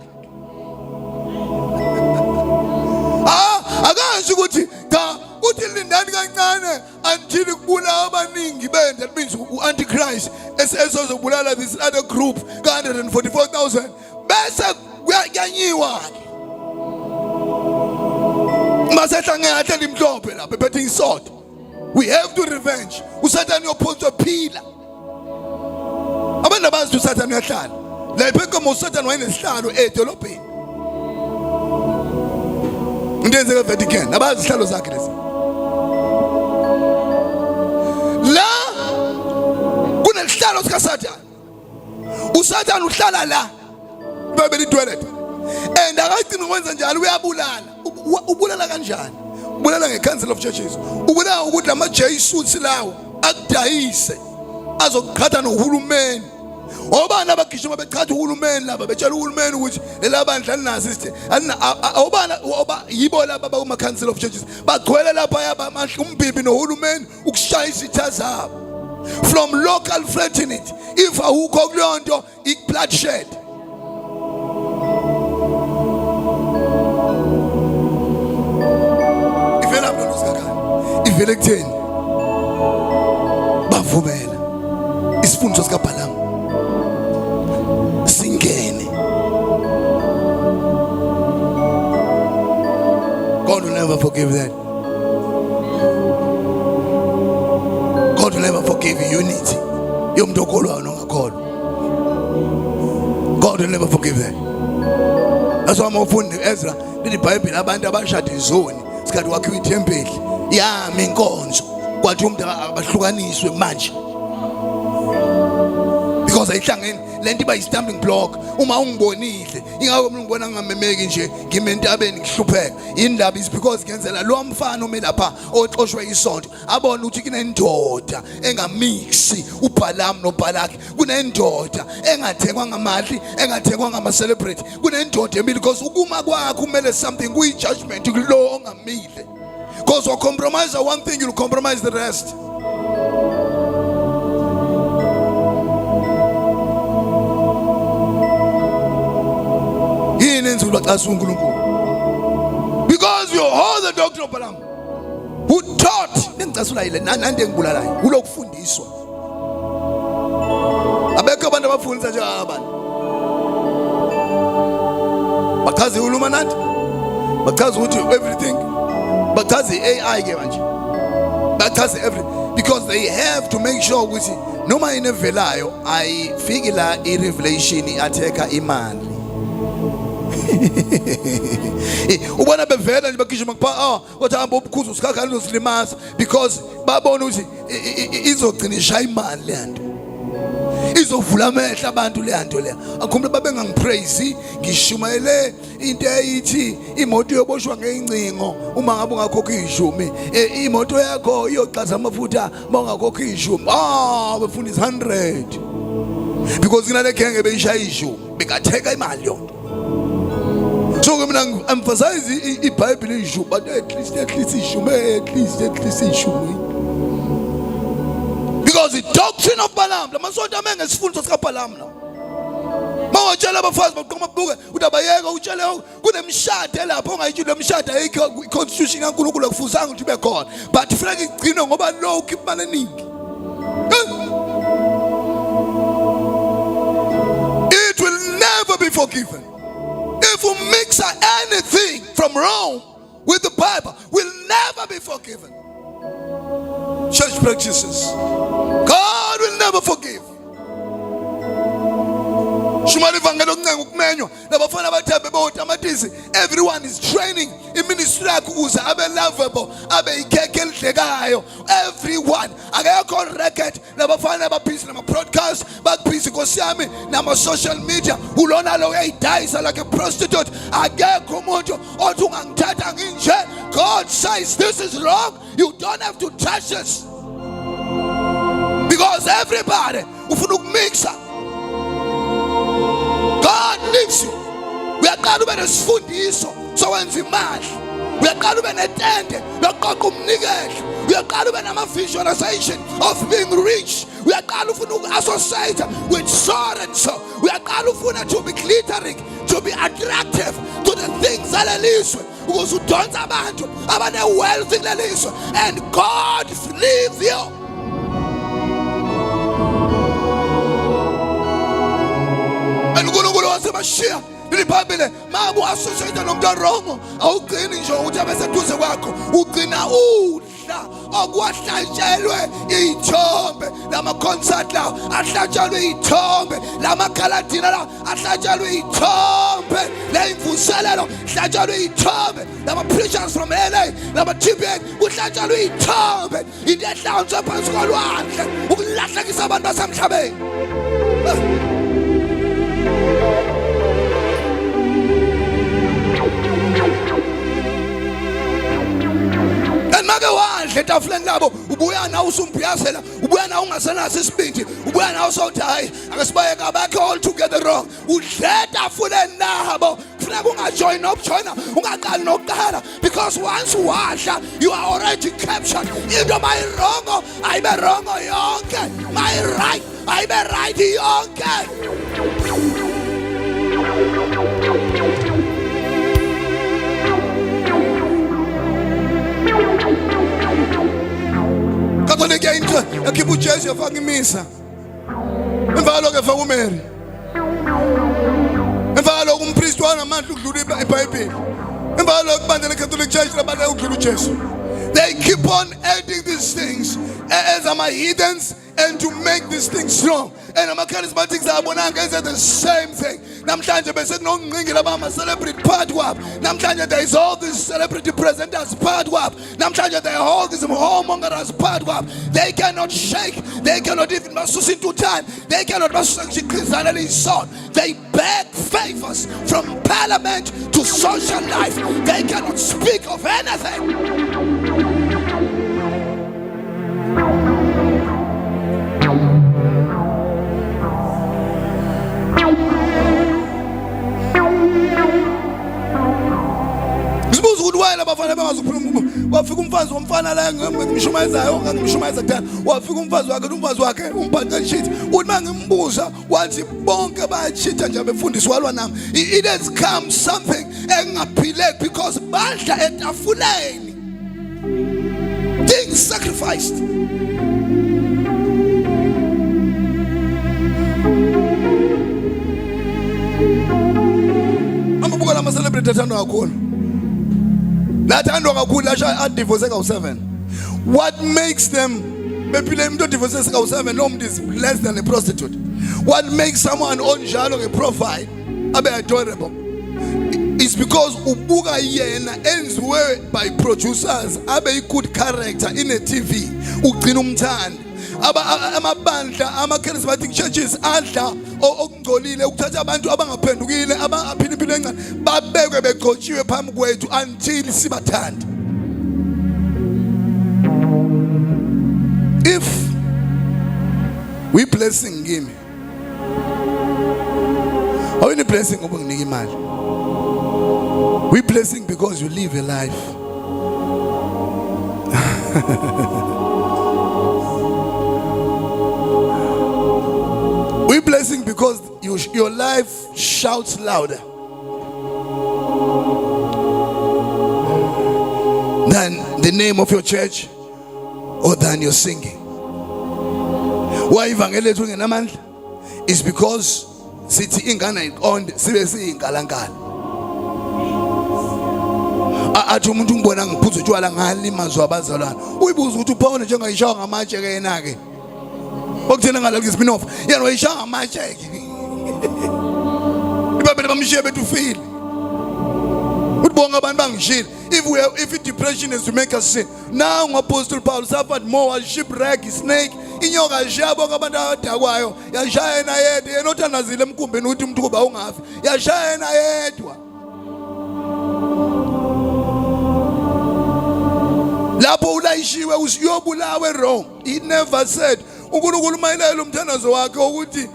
S3: akazi ukuthi cha uthi lindani kancane until kubulawa abaningi bende that means uAntichrist esezobulala this other group ka144,000 bese kuyanyiwa masehlange ahle imhlophe lapha ephethe isod we have to revenge uSatan uyophonswa phila abantu abazi uSatan uyahlala la ipheka uSatan wayenesihlalo edolobheni ndenze eVatican abazi isihlalo zakhe lesi la kunesihlalo sikaSatan uSatan uhlala la iBhayibheli toilet and akagcina ukwenza njalo uyabulala ubulala kanjani ubulala ngeCouncil of Churches ubulala ukuthi amaJesuits lawo akudayise azokukhatha nohulumeni obani abagishima bechatha uhulumeni laba betshela uhulumeni ukuthi lela bandla linazo isithe obani yibo laba bakuma Council of Churches bagcwele lapha yabamahla umbimbi nohulumeni ukushaya izitha zabo from local fraternity if awukho kulonto bloodshed ivela mlo sikakani ivele kutheni bavumela isifundiso sikaBhalamu singene. God will never forgive that. God will never forgive unity. God will never forgive that. That's why I'm often Ezra the Bible abantu abashada izoni sikhathi wakhiwa ithempeli yami inkonzo kwathi umuntu abahlukaniswe manje because ayihlangene lento iba yi-stumbling block uma ungibonile ingakho mina ngibona ngamemeki nje ngimentabeni ngihlupheka indaba is because ngenzela lo mfana ome lapha oxoshwe isonto abona ukuthi kunendoda engamixi uBalaam noBalaki kunendoda engathekwa ngamali engathekwa ngama-celebrity kunendoda emile because ukuma kwakho kumele something kuyi-judgment kulo ongamile because compromise one thing you'll compromise the rest. Because you hold the doctrine of Balaam who taught ulokufundiswa abekho abantu abafundisa njengabantu bakazi ulumanati bakazi ukuthi everything bakazi AI ke manje bakazi everything because they have to make sure ukuthi noma inevelayo ayifiki la i-revelation atheka imali ubona bevela nje bagijima kupha kodwa hamba ubukhuza usikhakhani uzosilimaza because babona ukuthi izogcina ishaya imali lento izovula amehla abantu lento leya akhumbula babengangipraise ngishumayele into eyithi imoto yoboshwa ngeincingo uma ngabe ungakhokha izhumi imoto yakho iyoxaza amafutha mawungakhokha izhumi befuna is 100 because kunale khenge beyishaya izhumi bekatheka imali yonke. So I'm emphasizing the Bible issue, but at least issue. Because the doctrine of Balaam, the Masota man is full of Balaam now. Mawa chala bafaz bakoma buka utabayeka uchala kunemshada lapho ongayijula umshada constitution kaNkulunkulu akufuzanga ukuthi ube khona but funeka igcino ngoba lo ukhipha leningi. It will never be forgiven. If we mix anything from Rome with the Bible, will never be forgiven. Church practices, God will never forgive. Everyone is training in ministry. Lovable. Everyone. I got record. Never find a piece of broadcast, but piece of social media. Who don't allow dies like a prostitute. I get komodo or to God says this is wrong. You don't have to touch this. Because everybody who mix up. God needs you. We are going to be resfundiso. So when we march, we are going to be attended. We are going to communicate. We are going to be a visualization of being rich. We are going to associate with so and so. We are going to be glittering, to be attractive to the things that are listening. Because you don't about the wealthy that listen. And God leaves you. Mashiach the Bible mabu associate nomntu wrong awugcini nje ukuthi abeseduze kwakho ugcina udla okwahlatshelwe izithombe lama concert lawo ahlatshelwe izithombe lama galadina lawo ahlatshelwe izithombe le imvuselelo ahlatshelwe izithombe lama preachers from LA lama TBN kuhlatshelwe izithombe into ehlawunjwe phansi kolwandle ukulahlekisa abantu basemhlabeni. Make wadle etafuleni labo ubuya nawo usumbiyazela ubuya nawo ungasenaso isibindi ubuya nawo sothi hayi akasibayeka bakhe all together wrong udle etafuleni nabo kufuneka ungajoin nokujoina ungaqali nokuqala because once wadla you are already captured into mayirongo ayibe rongo yonke mayi-right ayibe right yonke. Catholic into a keep Jesu fucking misa. And Valo Mary. Emva lokho umpriest wanamandla ukudlula iBhayibheli. Emva lokho bandla leCatholic Church labadla ukudlula uJesu. They keep on adding these things as ama heathens and to make these things strong. And ama charismatics abonanga as the same thing. Namhlanje bese kunongqingile abama celebrity part kwabo. Namhlanje there is all these celebrity presenters part kwabo. Namhlanje there are all these homongers part kwabo. They cannot shake. They cannot even basusa into time. They cannot basusa ngikhizana lesona. They beg favors from parliament to social life. They cannot speak of anything. Abafana bengazukhuluma wafika umfazi womfana la ngimshumayizayo ngimshumayisa kudala wafika umfazi wakhe umphatha shit uthi mangimbuza wathi bonke bayachitha nje befundiswa walwa nami. It has come something engaphileki because badla etafuleni, things sacrificed. Amabuka lama celebrity athandwa kakhulu. What makes them is less than a prostitute? What makes someone onjalo a profile abe adorable is because ubuka yena enziwe by producers abe good character in a TV ugcina umthandi. Amabandla ama-charismatic churches adla okungcolile ukuthatha abantu abangaphendukile abaphila impilo encane babekwe begcotshiwe phambi kwethu until sibathanda. If we blessing kimi awuyini blessing ngoba nginika imali. We blessing because you live a life. We blessing because your life shouts louder than the name of your church or than your singing. Why evangeli ethu ngenamandla is because sithi ingane iqonde sibe siyinkalakala. Athi umuntu ngibona ngiphuza utshwala ngalimazwa abazalwana. Uyibuza ukuthi uPaul njengayishawa ngamatshe ke yena ke. Okuthena ngalokho spin-off yena wayishaya ngamatshe ke. Ibabele bamshiye bethu feel. Utibonga abantu bangishila. If depression is to make us sin. Now Apostle Paul suffered more as shipwreck, snake. Inyoka shiyabo abantu abadakwayo. Yashaya yena yedwa. Yena othandazile emkumbeni uthi umuntu kuba ungafi. Yashaya yena yedwa. Lapho ulayishiwe usiyobulawe wrong. He never said uNkulunkulu mayelele umthandazo wakhe ukuthi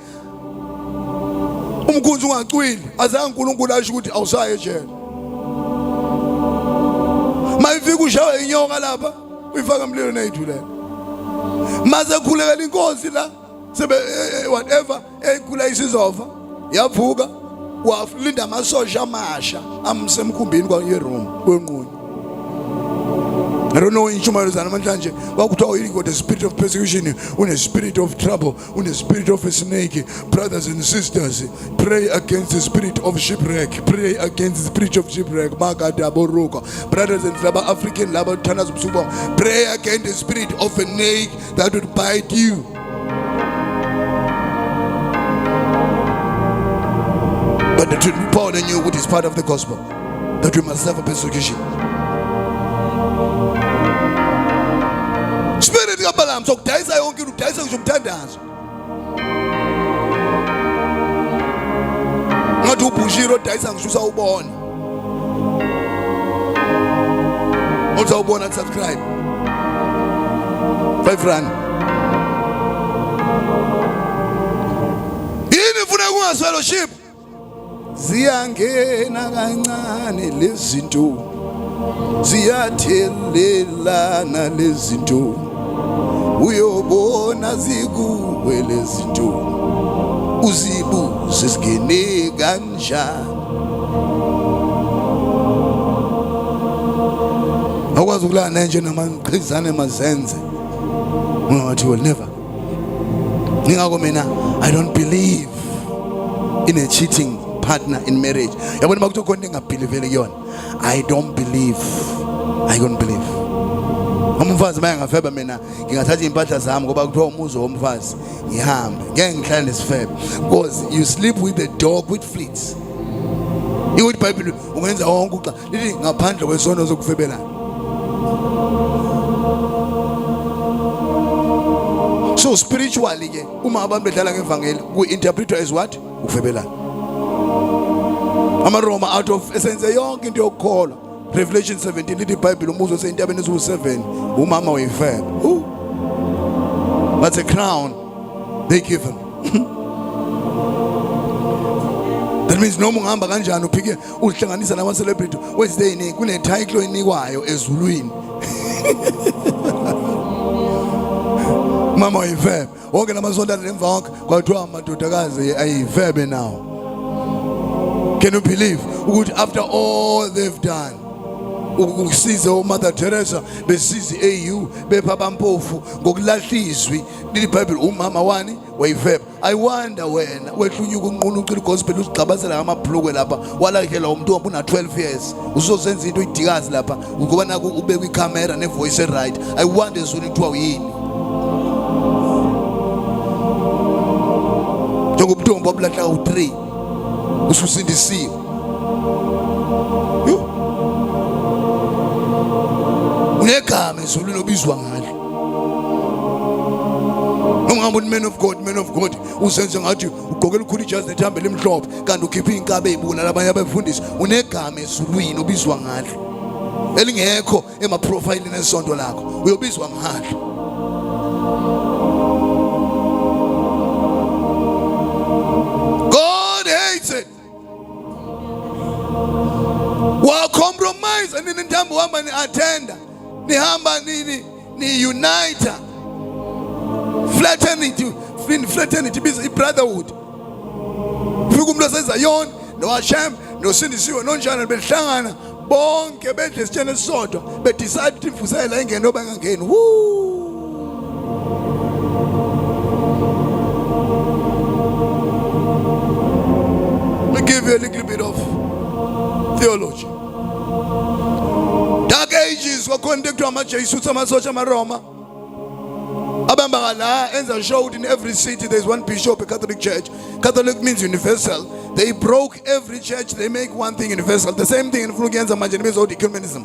S3: umkhunzi ungacwili. Azange uNkulunkulu asho ukuthi awusaye ejele. Mayifika ushawe inyoka lapha uyifaka emlilo neyithulela. Maze khulekela inkosi la sebe whatever ekhula isizofa yavuka walinda amasosha amasha amsemkhumbini kwa yeroom kwenquni. I don't know in Chumarizana namhlanje wakuthiwa you got a spirit of persecution, a spirit of trouble, a spirit of a snake. Brothers and sisters, pray against the spirit of shipwreck. Pray against the spirit of shipwreck. Brothers and African pray against the spirit of a snake that would bite you. But the truth Paul knew what is part of the gospel, that we must suffer persecution. Spirit kaBalaam sokudayisa yonke into udayisa ngisho umthandazo. Ngathi ubushiro udayisa ngisho usawubona. Uzawubona subscribe. 5 rand. Yini ufuna kungasfellowship? Ziyangena kancane lezinto. Ziyathelelana lezinto. Uyobona zikuwe lezinto. Uzibuze zingene kanjani. Akwazi ukulana nje namaqhizane mazenze. Ngathi will never. Ngingakho mina I don't believe in a cheating partner in marriage. Yabona makuthi khona engabelievele kuyona. I don't believe. Umfazi manje ngafeba mina ngingathatha impahla zami ngoba kuthiwa umuzo womfazi ngihambe. Ngeke ngihlale nesifebe because you sleep with the dog with fleas. Ukuthi iBhayibheli ungenza wonke uxa lithi ngaphandle kwesono zokufebelana. So spiritually ke uma abantu bedlala ngevangeli ku interpretwa as what? Ukufebelana. AmaRoma out of essence yonke into yokukholwa. Revelation 17 lithi iBhayibheli umuzo osentabeni eziwu7 umama wayifebe. That's a crown they give him. That means noma ungihamba kanjani uphike uhlanganisa nama celebrity Wednesday ni kune title enikwayo ezulwini. Mama wayifebe. Wonke namasondana nemva wonke kwathiwa amadodakazi ayifebe now. Can you believe ukuthi after all they've done ukusiza uMother Teresa besiza AU bepha bampofu ngokulahlizwi lithi iBhayibheli umama wani wayiveba. I wonder wena wehlunyuka unqunu ucila gospel usigcabazela ngamabhlukwe lapha walahlelwa umuntu ona 12 years usozenza into idikazi lapha ngoba naku ubeka icamera nevoice right. I wonder zona kuthiwa yini njengobuntombi obulahla u3 ususindisiwe. Unegama ezulwini obizwa ngalo. Noma ngabe man of God usenze ngathi ugqokela ukhulu ijazi nethambela emhlophe kanti ukhipha inkabe ezibula labanye abafundisi. Unegama ezulwini obizwa ngalo elingekho emaprofile nesonto lakho uyobizwa ngalo. God hates it. Wa compromise and in ntambo hamba ni attender ni hamba ni uniter fraternity biza brotherhood. Fika umuntu oseZion no Hashem no Sindisiwe nonjani behlangana bonke bedle isitshele sisodwa be decide ukuthi mfusela ingene oba ngangeni. Let me give you a little bit of theology. Dark ages were conducted by Jesus Roma. Abambagala enza showed in every city there is one bishop, a Catholic church. Catholic means universal. They broke every church, they make one thing universal. The same thing in Flugenza Majanis or ecumenism.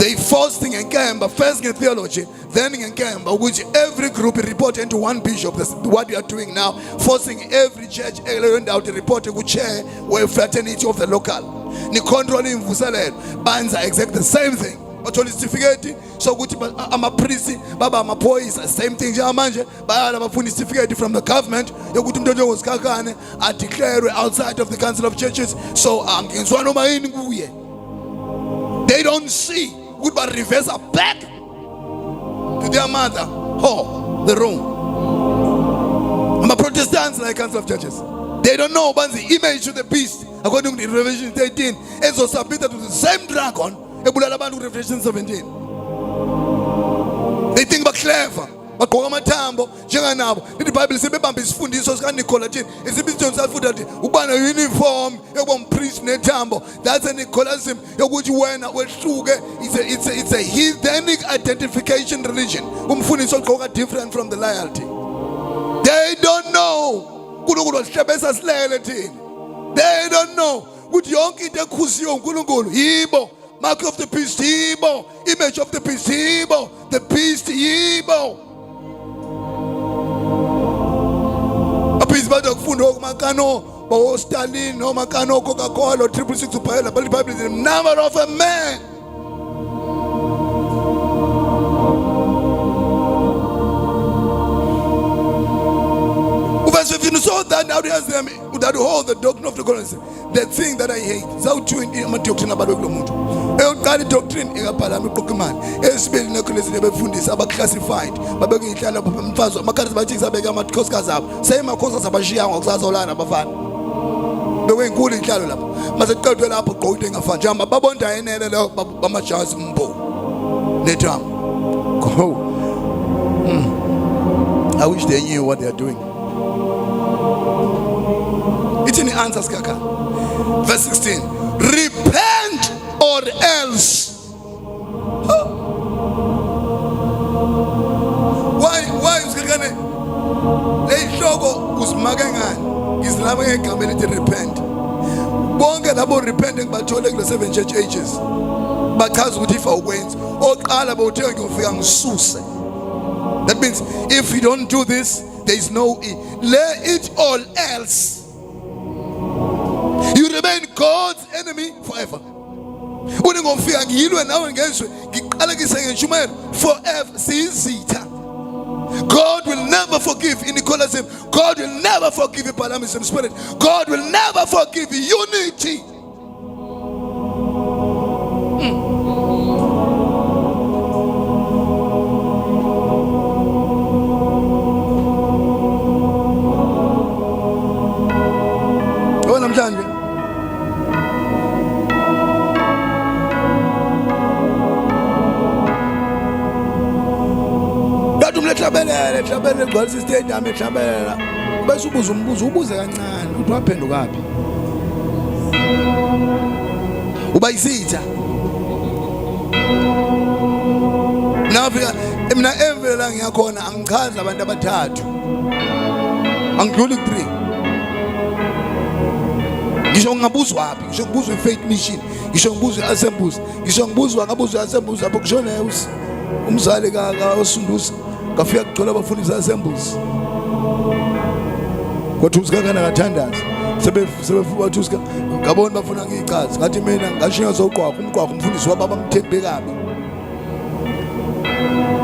S3: They forced in Kamba, first in theology, then in Kamba, which every group reported to one bishop. That's what we are doing now, forcing every church out to report to chair where fraternity of the local. Ni controlling Vusalel, bands are exactly the same thing. But only certificate, so good. I'm a priest, Baba, I'm a boy, same thing. Jamanje, but I'm a full certificate from the government. You go to the Jones Kakane, I declare outside of the Council of Churches. So I'm in Swanoma in Guye. They don't see good, but reverse are back to their mother. Oh, the Rome. I'm a Protestant like Council of Churches. They don't know about the image of the beast. According to Revelation 18, it's also submitted to the same dragon. Revelation 17. They think about clever. But Matambo, Janabo, the Bible says, Bambis Fundis, Nicolatin, it's a bit of that Ubana uniform, you want priest Netambo. That's a Nicolasm, which you wear with sugar. It's a heathenic identification religion. Umfunis all different from the loyalty. They don't know. They don't know. Good young Kusio, Gulungul, Ibo. Mark of the beast, Ibo. Image of the beast, Ibo. The beast, Ibo. A piece by the Fundo Macano, or Stalin, or Macano, Coca-Cola, or 666 Super, but the Bible is the number of a man. If you saw that now there's them that hold the doctrine of the currency, the thing that I hate. So to in my doctrine about Oglomutu. A doctrine in a parliament Pokemon. It's been never fundis about classified. But begging Italian Pazo, Macarabatis, I beg a mat Coscas. Same Cosas Abashia or Zazolana Bafan. The way good in Calula. Must go to an apple coating of Fajama, Babonda and Bamachas Mbo. Netam. I wish they knew what they are doing. Ithini answer sikakha? Verse 16. Repent or else. Why usikakane? Lehloko usimake ngani? Ngizilama ngegama elithi repent. Bonke labo repent ngibathole kule 7 church ages. Bachaza ukuthi if awukwenzi, oqala bawuthe ngiyofika ngisuse. That means if you don't do this, there is no lay it all else. You remain God's enemy forever. Uningofika ngiyilwe nawe ngezwe ngiqalekise ngentshumayelo forever sizitha. God will never forgive inequalism. God will never forgive Balaamism spirit. God will never forgive unity. Namhlanje bathi umlehlabelele hlabelele ngolisi stadium ehlabelela bese ubuza umbuzo ubuze kancane uthi waphenduka phi uba isitha nafika mina evela ngiyakhona angichaza abantu abathathu angidluli 3 ngisho ngabuzwa wapi ngisho ngibuzwa ifaith mission ngisho ngibuzwa iassemblies ngisho ngibuzwa ngabuzwa iassemblies lapho kushona umzali kaOsunduza ngafika kugcola abafundisi iassemblies kwathi usikakana kathandaza sebefuba wathi usika ngabona bafuna ngiyichaza ngathi mina ngashiya zoqwaqwa umqwaqwa umfundisi wababa mthembe kabi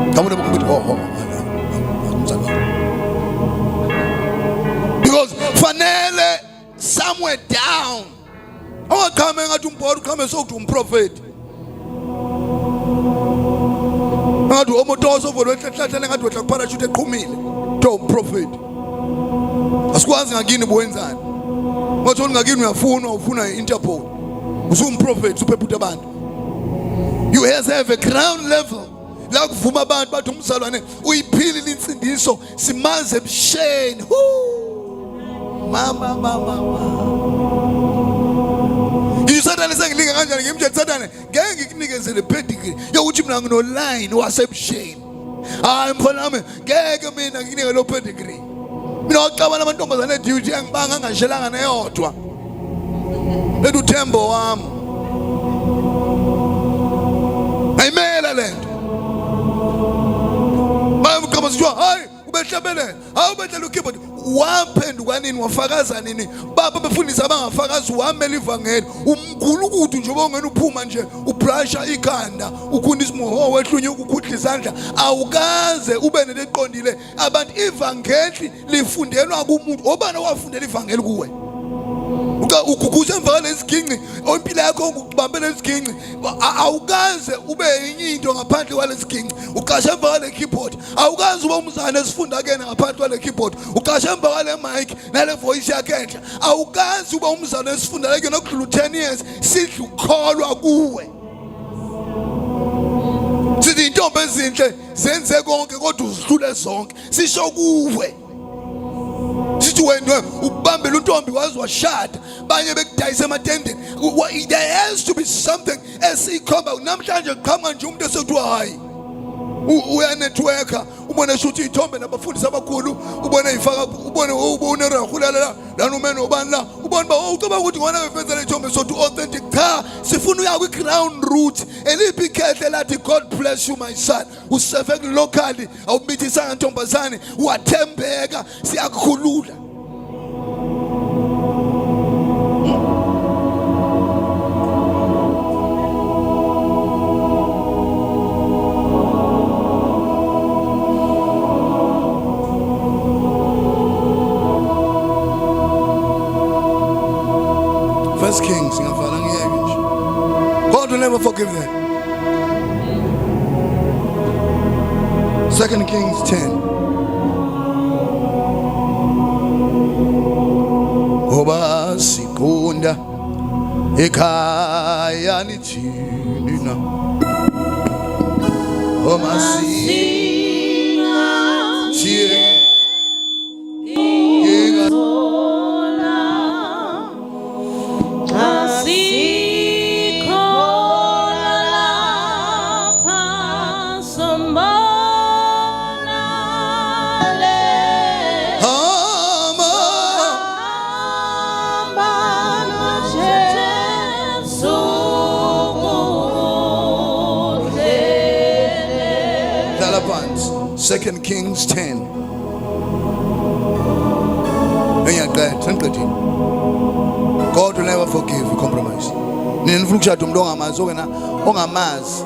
S3: ngabona ukuthi because fanele somewhere down. I'm coming at umport come so to prophet. I do almost over the parachute kumile to prophet. Askwazi ngagini bwenzani. Wathi ngagini ufuna Interpol. Usum prophet superput abantu. You have a ground level. La kuvuma abantu bathi umzalwane uyiphilile insindiso simaze ebusheni. Mama. Isatana sengilinga kanjani ngimthe Satana ngeke ngikunikezele pedigree yokuthi mina ngino line wasebusheni. Hayi mfana wami ngeke mina ngikunike lo pedigree. Mina waqabana amantombazane duty engibanga angashelanga neyodwa. Lethu Thembo wami. Ayimela lento. Bayamqaba sijwa hayi ubehlabelele awubethela ukeyboard waphenduka nini wafakaza nini baba befundisa abangafakazi wamela ivangeli umgulukudu nje bongena uphuma nje ubrusha ikhanda ukhuna isimoho wehlunye ukukhuhla izandla awukaze ube neleqondile abantu ivangeli lifundelwa kumuntu obana wafundela ivangeli kuwe ukukuze emva leziginci impilo yakho ukubambela leziginci awukaze ube into ngaphandle kwaleziginci uqashe emva kwale keyboard awukaze ube umzane esifunda kena ngaphandle kwale keyboard uqashe emva kwale mic nale voice yakhe enhle awukaze ube umzane esifunda kena nokudlula 10 years sidla ukukholwa kuwe sithi intombi ezinhle zenze konke kodwa uzihlule zonke sisho kuwe sithi wena ubambela untombi wazi washada banye bekudayisa ematendeni there has to be something esikhomba namhlanje qhamuka nje umuntu esethiwa hayi uyanetworker ubone shuthi ithombe nabafundisi abakhulu ubone ifaka ubone rahulela la nomeno obani la ubone ba ucaba ukuthi ngona befenzela ithombe so to authentic cha sifuna uya kwi ground root eliphi khehle lathi God bless you my son userve locally awubithisa ntombazane wathembeka siyakukhulula First Kings, God will never forgive them. 2 Kings 10. Oba sikunda ekhaya nithina omasinga 2 Kings 10. God will never forgive a compromise. Nina nifuna ukushada umuntu ongamazi okena ongamazi.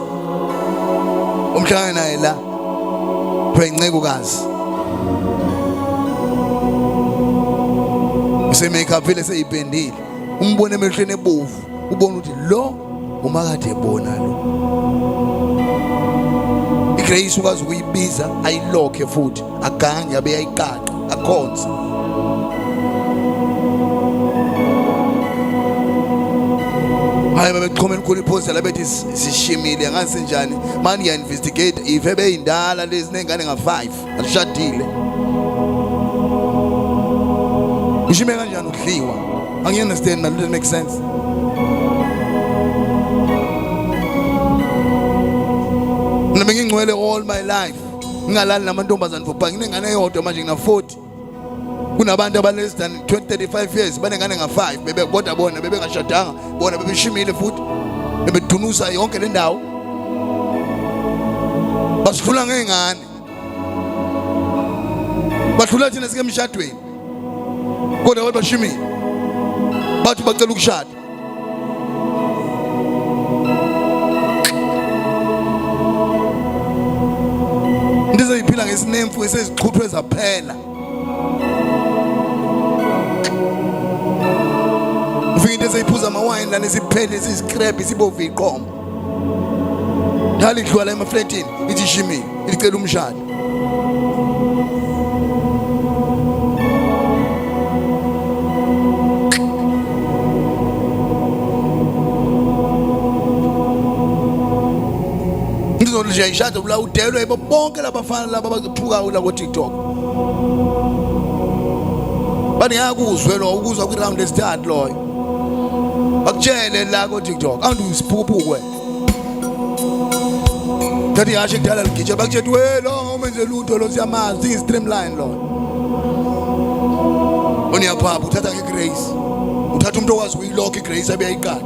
S3: Umhlangane naye la. Phencekukazi. Usemake up vele seyipendile. Umbone emehlweni ebovu. Ubona ukuthi lo umakade ebona lo. Igrace ukwazi ukuyibiza ayilokhe futhi agange abe yayiqaqa akhonza. Hayi babeqhoma enkulu iphosta labethi sishimile ngase njani manje ya investigate if ebeyindala lezi nengane nga5 alishadile. Ushime kanjani ukudliwa? Angiy understand man, does it make sense? Mina ngingcwele all my life. Ngingalali namantombazana for nginengane eyodwa manje ngina 40. Kunabantu abaless than 35 years banengane nga5 bebe kodwa bona bebe ngashadanga bona bebeshimile futhi bebedunusa yonke le ndawo basidlula ngengane badlula thina sike emshadweni kodwa wena bashimile bathi bacela ukushada ndize iphila ngesinemfu eseziqhuthwe zaphela. Ufike seyiphuza amawine lana siphele siscrap sibovu iqomo. Dali idlwala emaflatini ithi shimile icela umshado. Ngizolija ishado la udelwe bonke labafana laba abaziphuka la ku TikTok. Bani yakuzwe lo ukuzwa ku round start loyo. Akutshele la ku TikTok andu isiphukuphuku wena. Kathi yashe kudala ligitsha bakutshela we lo ngomenze lutho lo siyamazi streamline lo. Oniyaphapha uthatha ngegrace. Uthatha umuntu okwazi ukuyilock igrace abeyayiqaqa.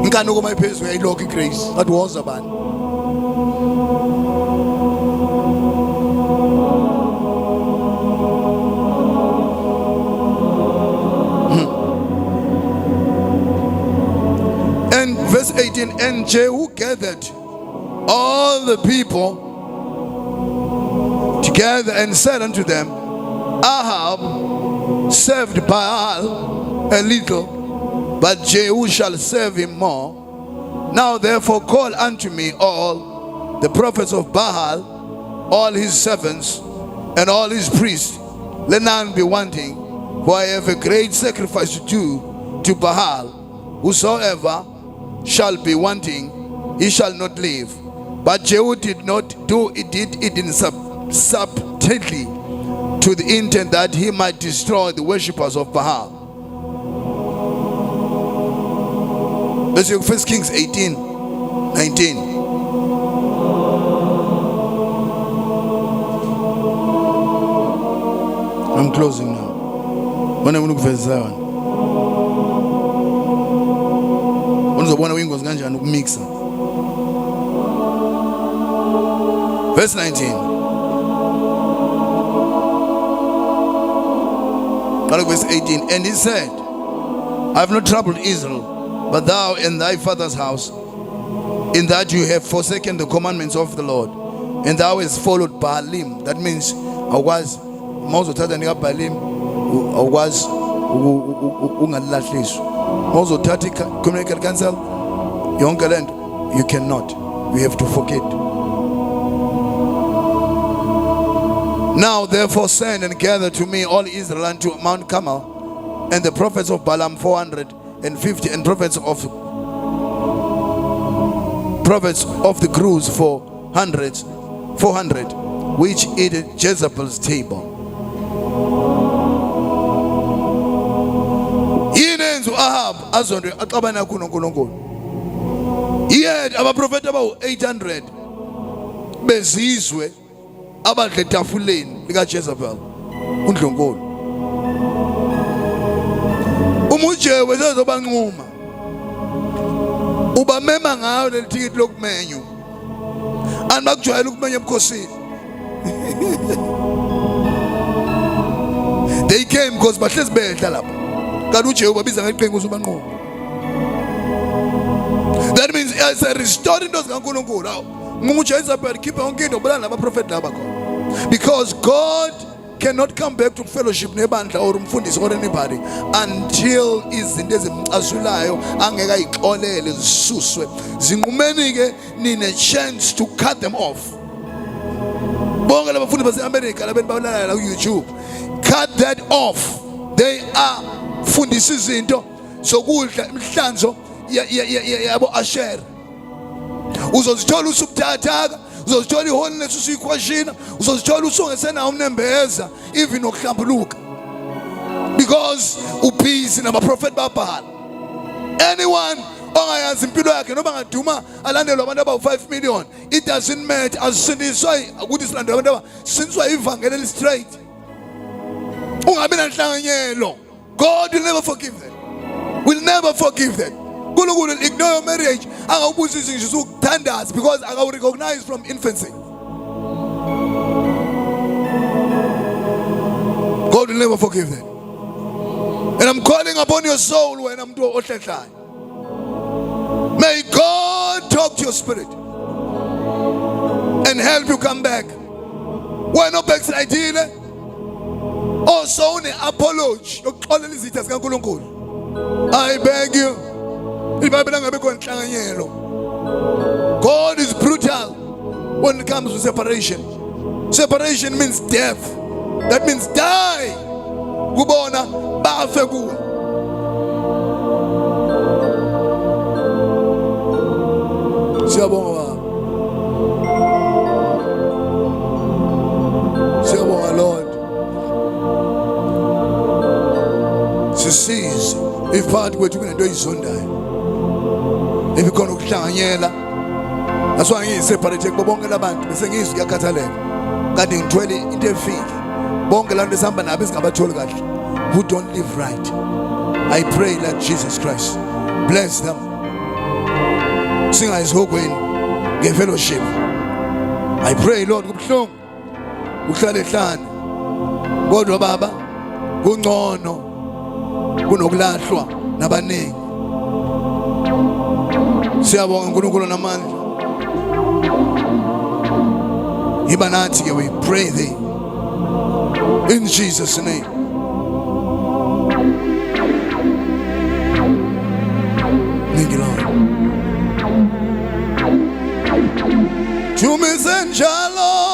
S3: Inkani okoma iphezulu uyayilock igrace. Athi woza bani. And verse 18, and Jehu gathered all the people together and said unto them, Ahab served Baal a little, but Jehu shall serve him more. Now therefore call unto me all the prophets of Baal, all his servants, and all his priests. Let none be wanting, for I have a great sacrifice to do to Baal. Whosoever shall be wanting, he shall not live. But Jehu did not do it, did it in subtlety, to the intent that he might destroy the worshippers of Baal. Let's see 1 Kings 18:19. I'm closing now. When I look verse 7. Unizobona uyingozi kanjani ukumixa. Verse 19. Verse 18. And he said, I have not troubled Israel, but thou in thy father's house, in that you have forsaken the commandments of the Lord, and thou hast followed Baalim. That means I was mawuzothatha nika Baalim awukwazi ungalahliswa. Mawuzothatha communal council yonke lento you cannot. You have to forget. Now therefore send and gather to me all Israel unto Mount Carmel, and the prophets of Balaam 450, and prophets of the crews 400, which eat at Jezebel's table. Inenzu Ahab azonde axabana kuno uNkulunkulu. Yet abaprofeti abawu 800 bezizwe abadle etafuleni lika Jezebel uNdlunkulu. Umuje wezobanquma ubamema ngayo lelithikiti lokumenyu anibakujwayela ukumenya ebukhosini They came because bahlezi bedla lapha. Kanti uJehova biza ngeqhinga uzubanqoba. That means as a restoring into zikaNkulunkulu. NgumJezebel khipha yonke into obulala nabaprofeti laba khona. Because God cannot come back to fellowship nebandla or umfundisi or anybody until izinto ezimcasulayo angeka ixolele zisuswe. Zinqumeni ke nine chance to cut them off. Bonke labafundi base-America labeni bawulala la ku-YouTube. Cut that off. They are fundisa izinto zokudla imihlanzo yabo Asher. Uzozithola usubuthathaka, uzozithola iholiness usuyikwashina, uzozithola usungesena umnembeza even nokuhlambuluka. Because ubhizi nabaprofeti babhala. Anyone ongayazi impilo yakhe noma ngaduma alandelwa abantu aba-5 million, it doesn't matter. Asindiswa ukuthi silandela abantu abasindiswa ivangeli eli-straight. Ungabi nanhlanganyelo. God will never forgive them. Will never forgive them. uNkulunkulu will ignore your marriage angawubusisi nje ukuthandaza because akawu-recognize from infancy. God will never forgive them. And I'm calling upon your soul when I'm doing ohlehlayo. May God talk to your spirit and help you come back. When no backsliding, also an apology. I beg you. God is brutal when it comes to separation. Separation means death. That means die. Kubona bafe kuwe. Siyabonga Lord. Sisize iphathi kwethu kunento eyizondayo. Ebikhona ukuhlanganyela. That's why ngiseparate kubo bonke labantu bese ngizwe kuyakhathaleka. Kanti ngithwele into efile. Bonke lanto esihamba nabo esingabatholi kahle. Who don't live right. I pray like Jesus Christ. Bless them. Singayizihogweni ngefellowship. I pray Lord kubuhlungu uhlale ehlane. Kodwa baba kungcono kunokulahlwa nabaningi. Siyabonga uNkulunkulu namandla. Iba nathi ke we pray thee in Jesus name. Thank you Lord. Tumizenjalo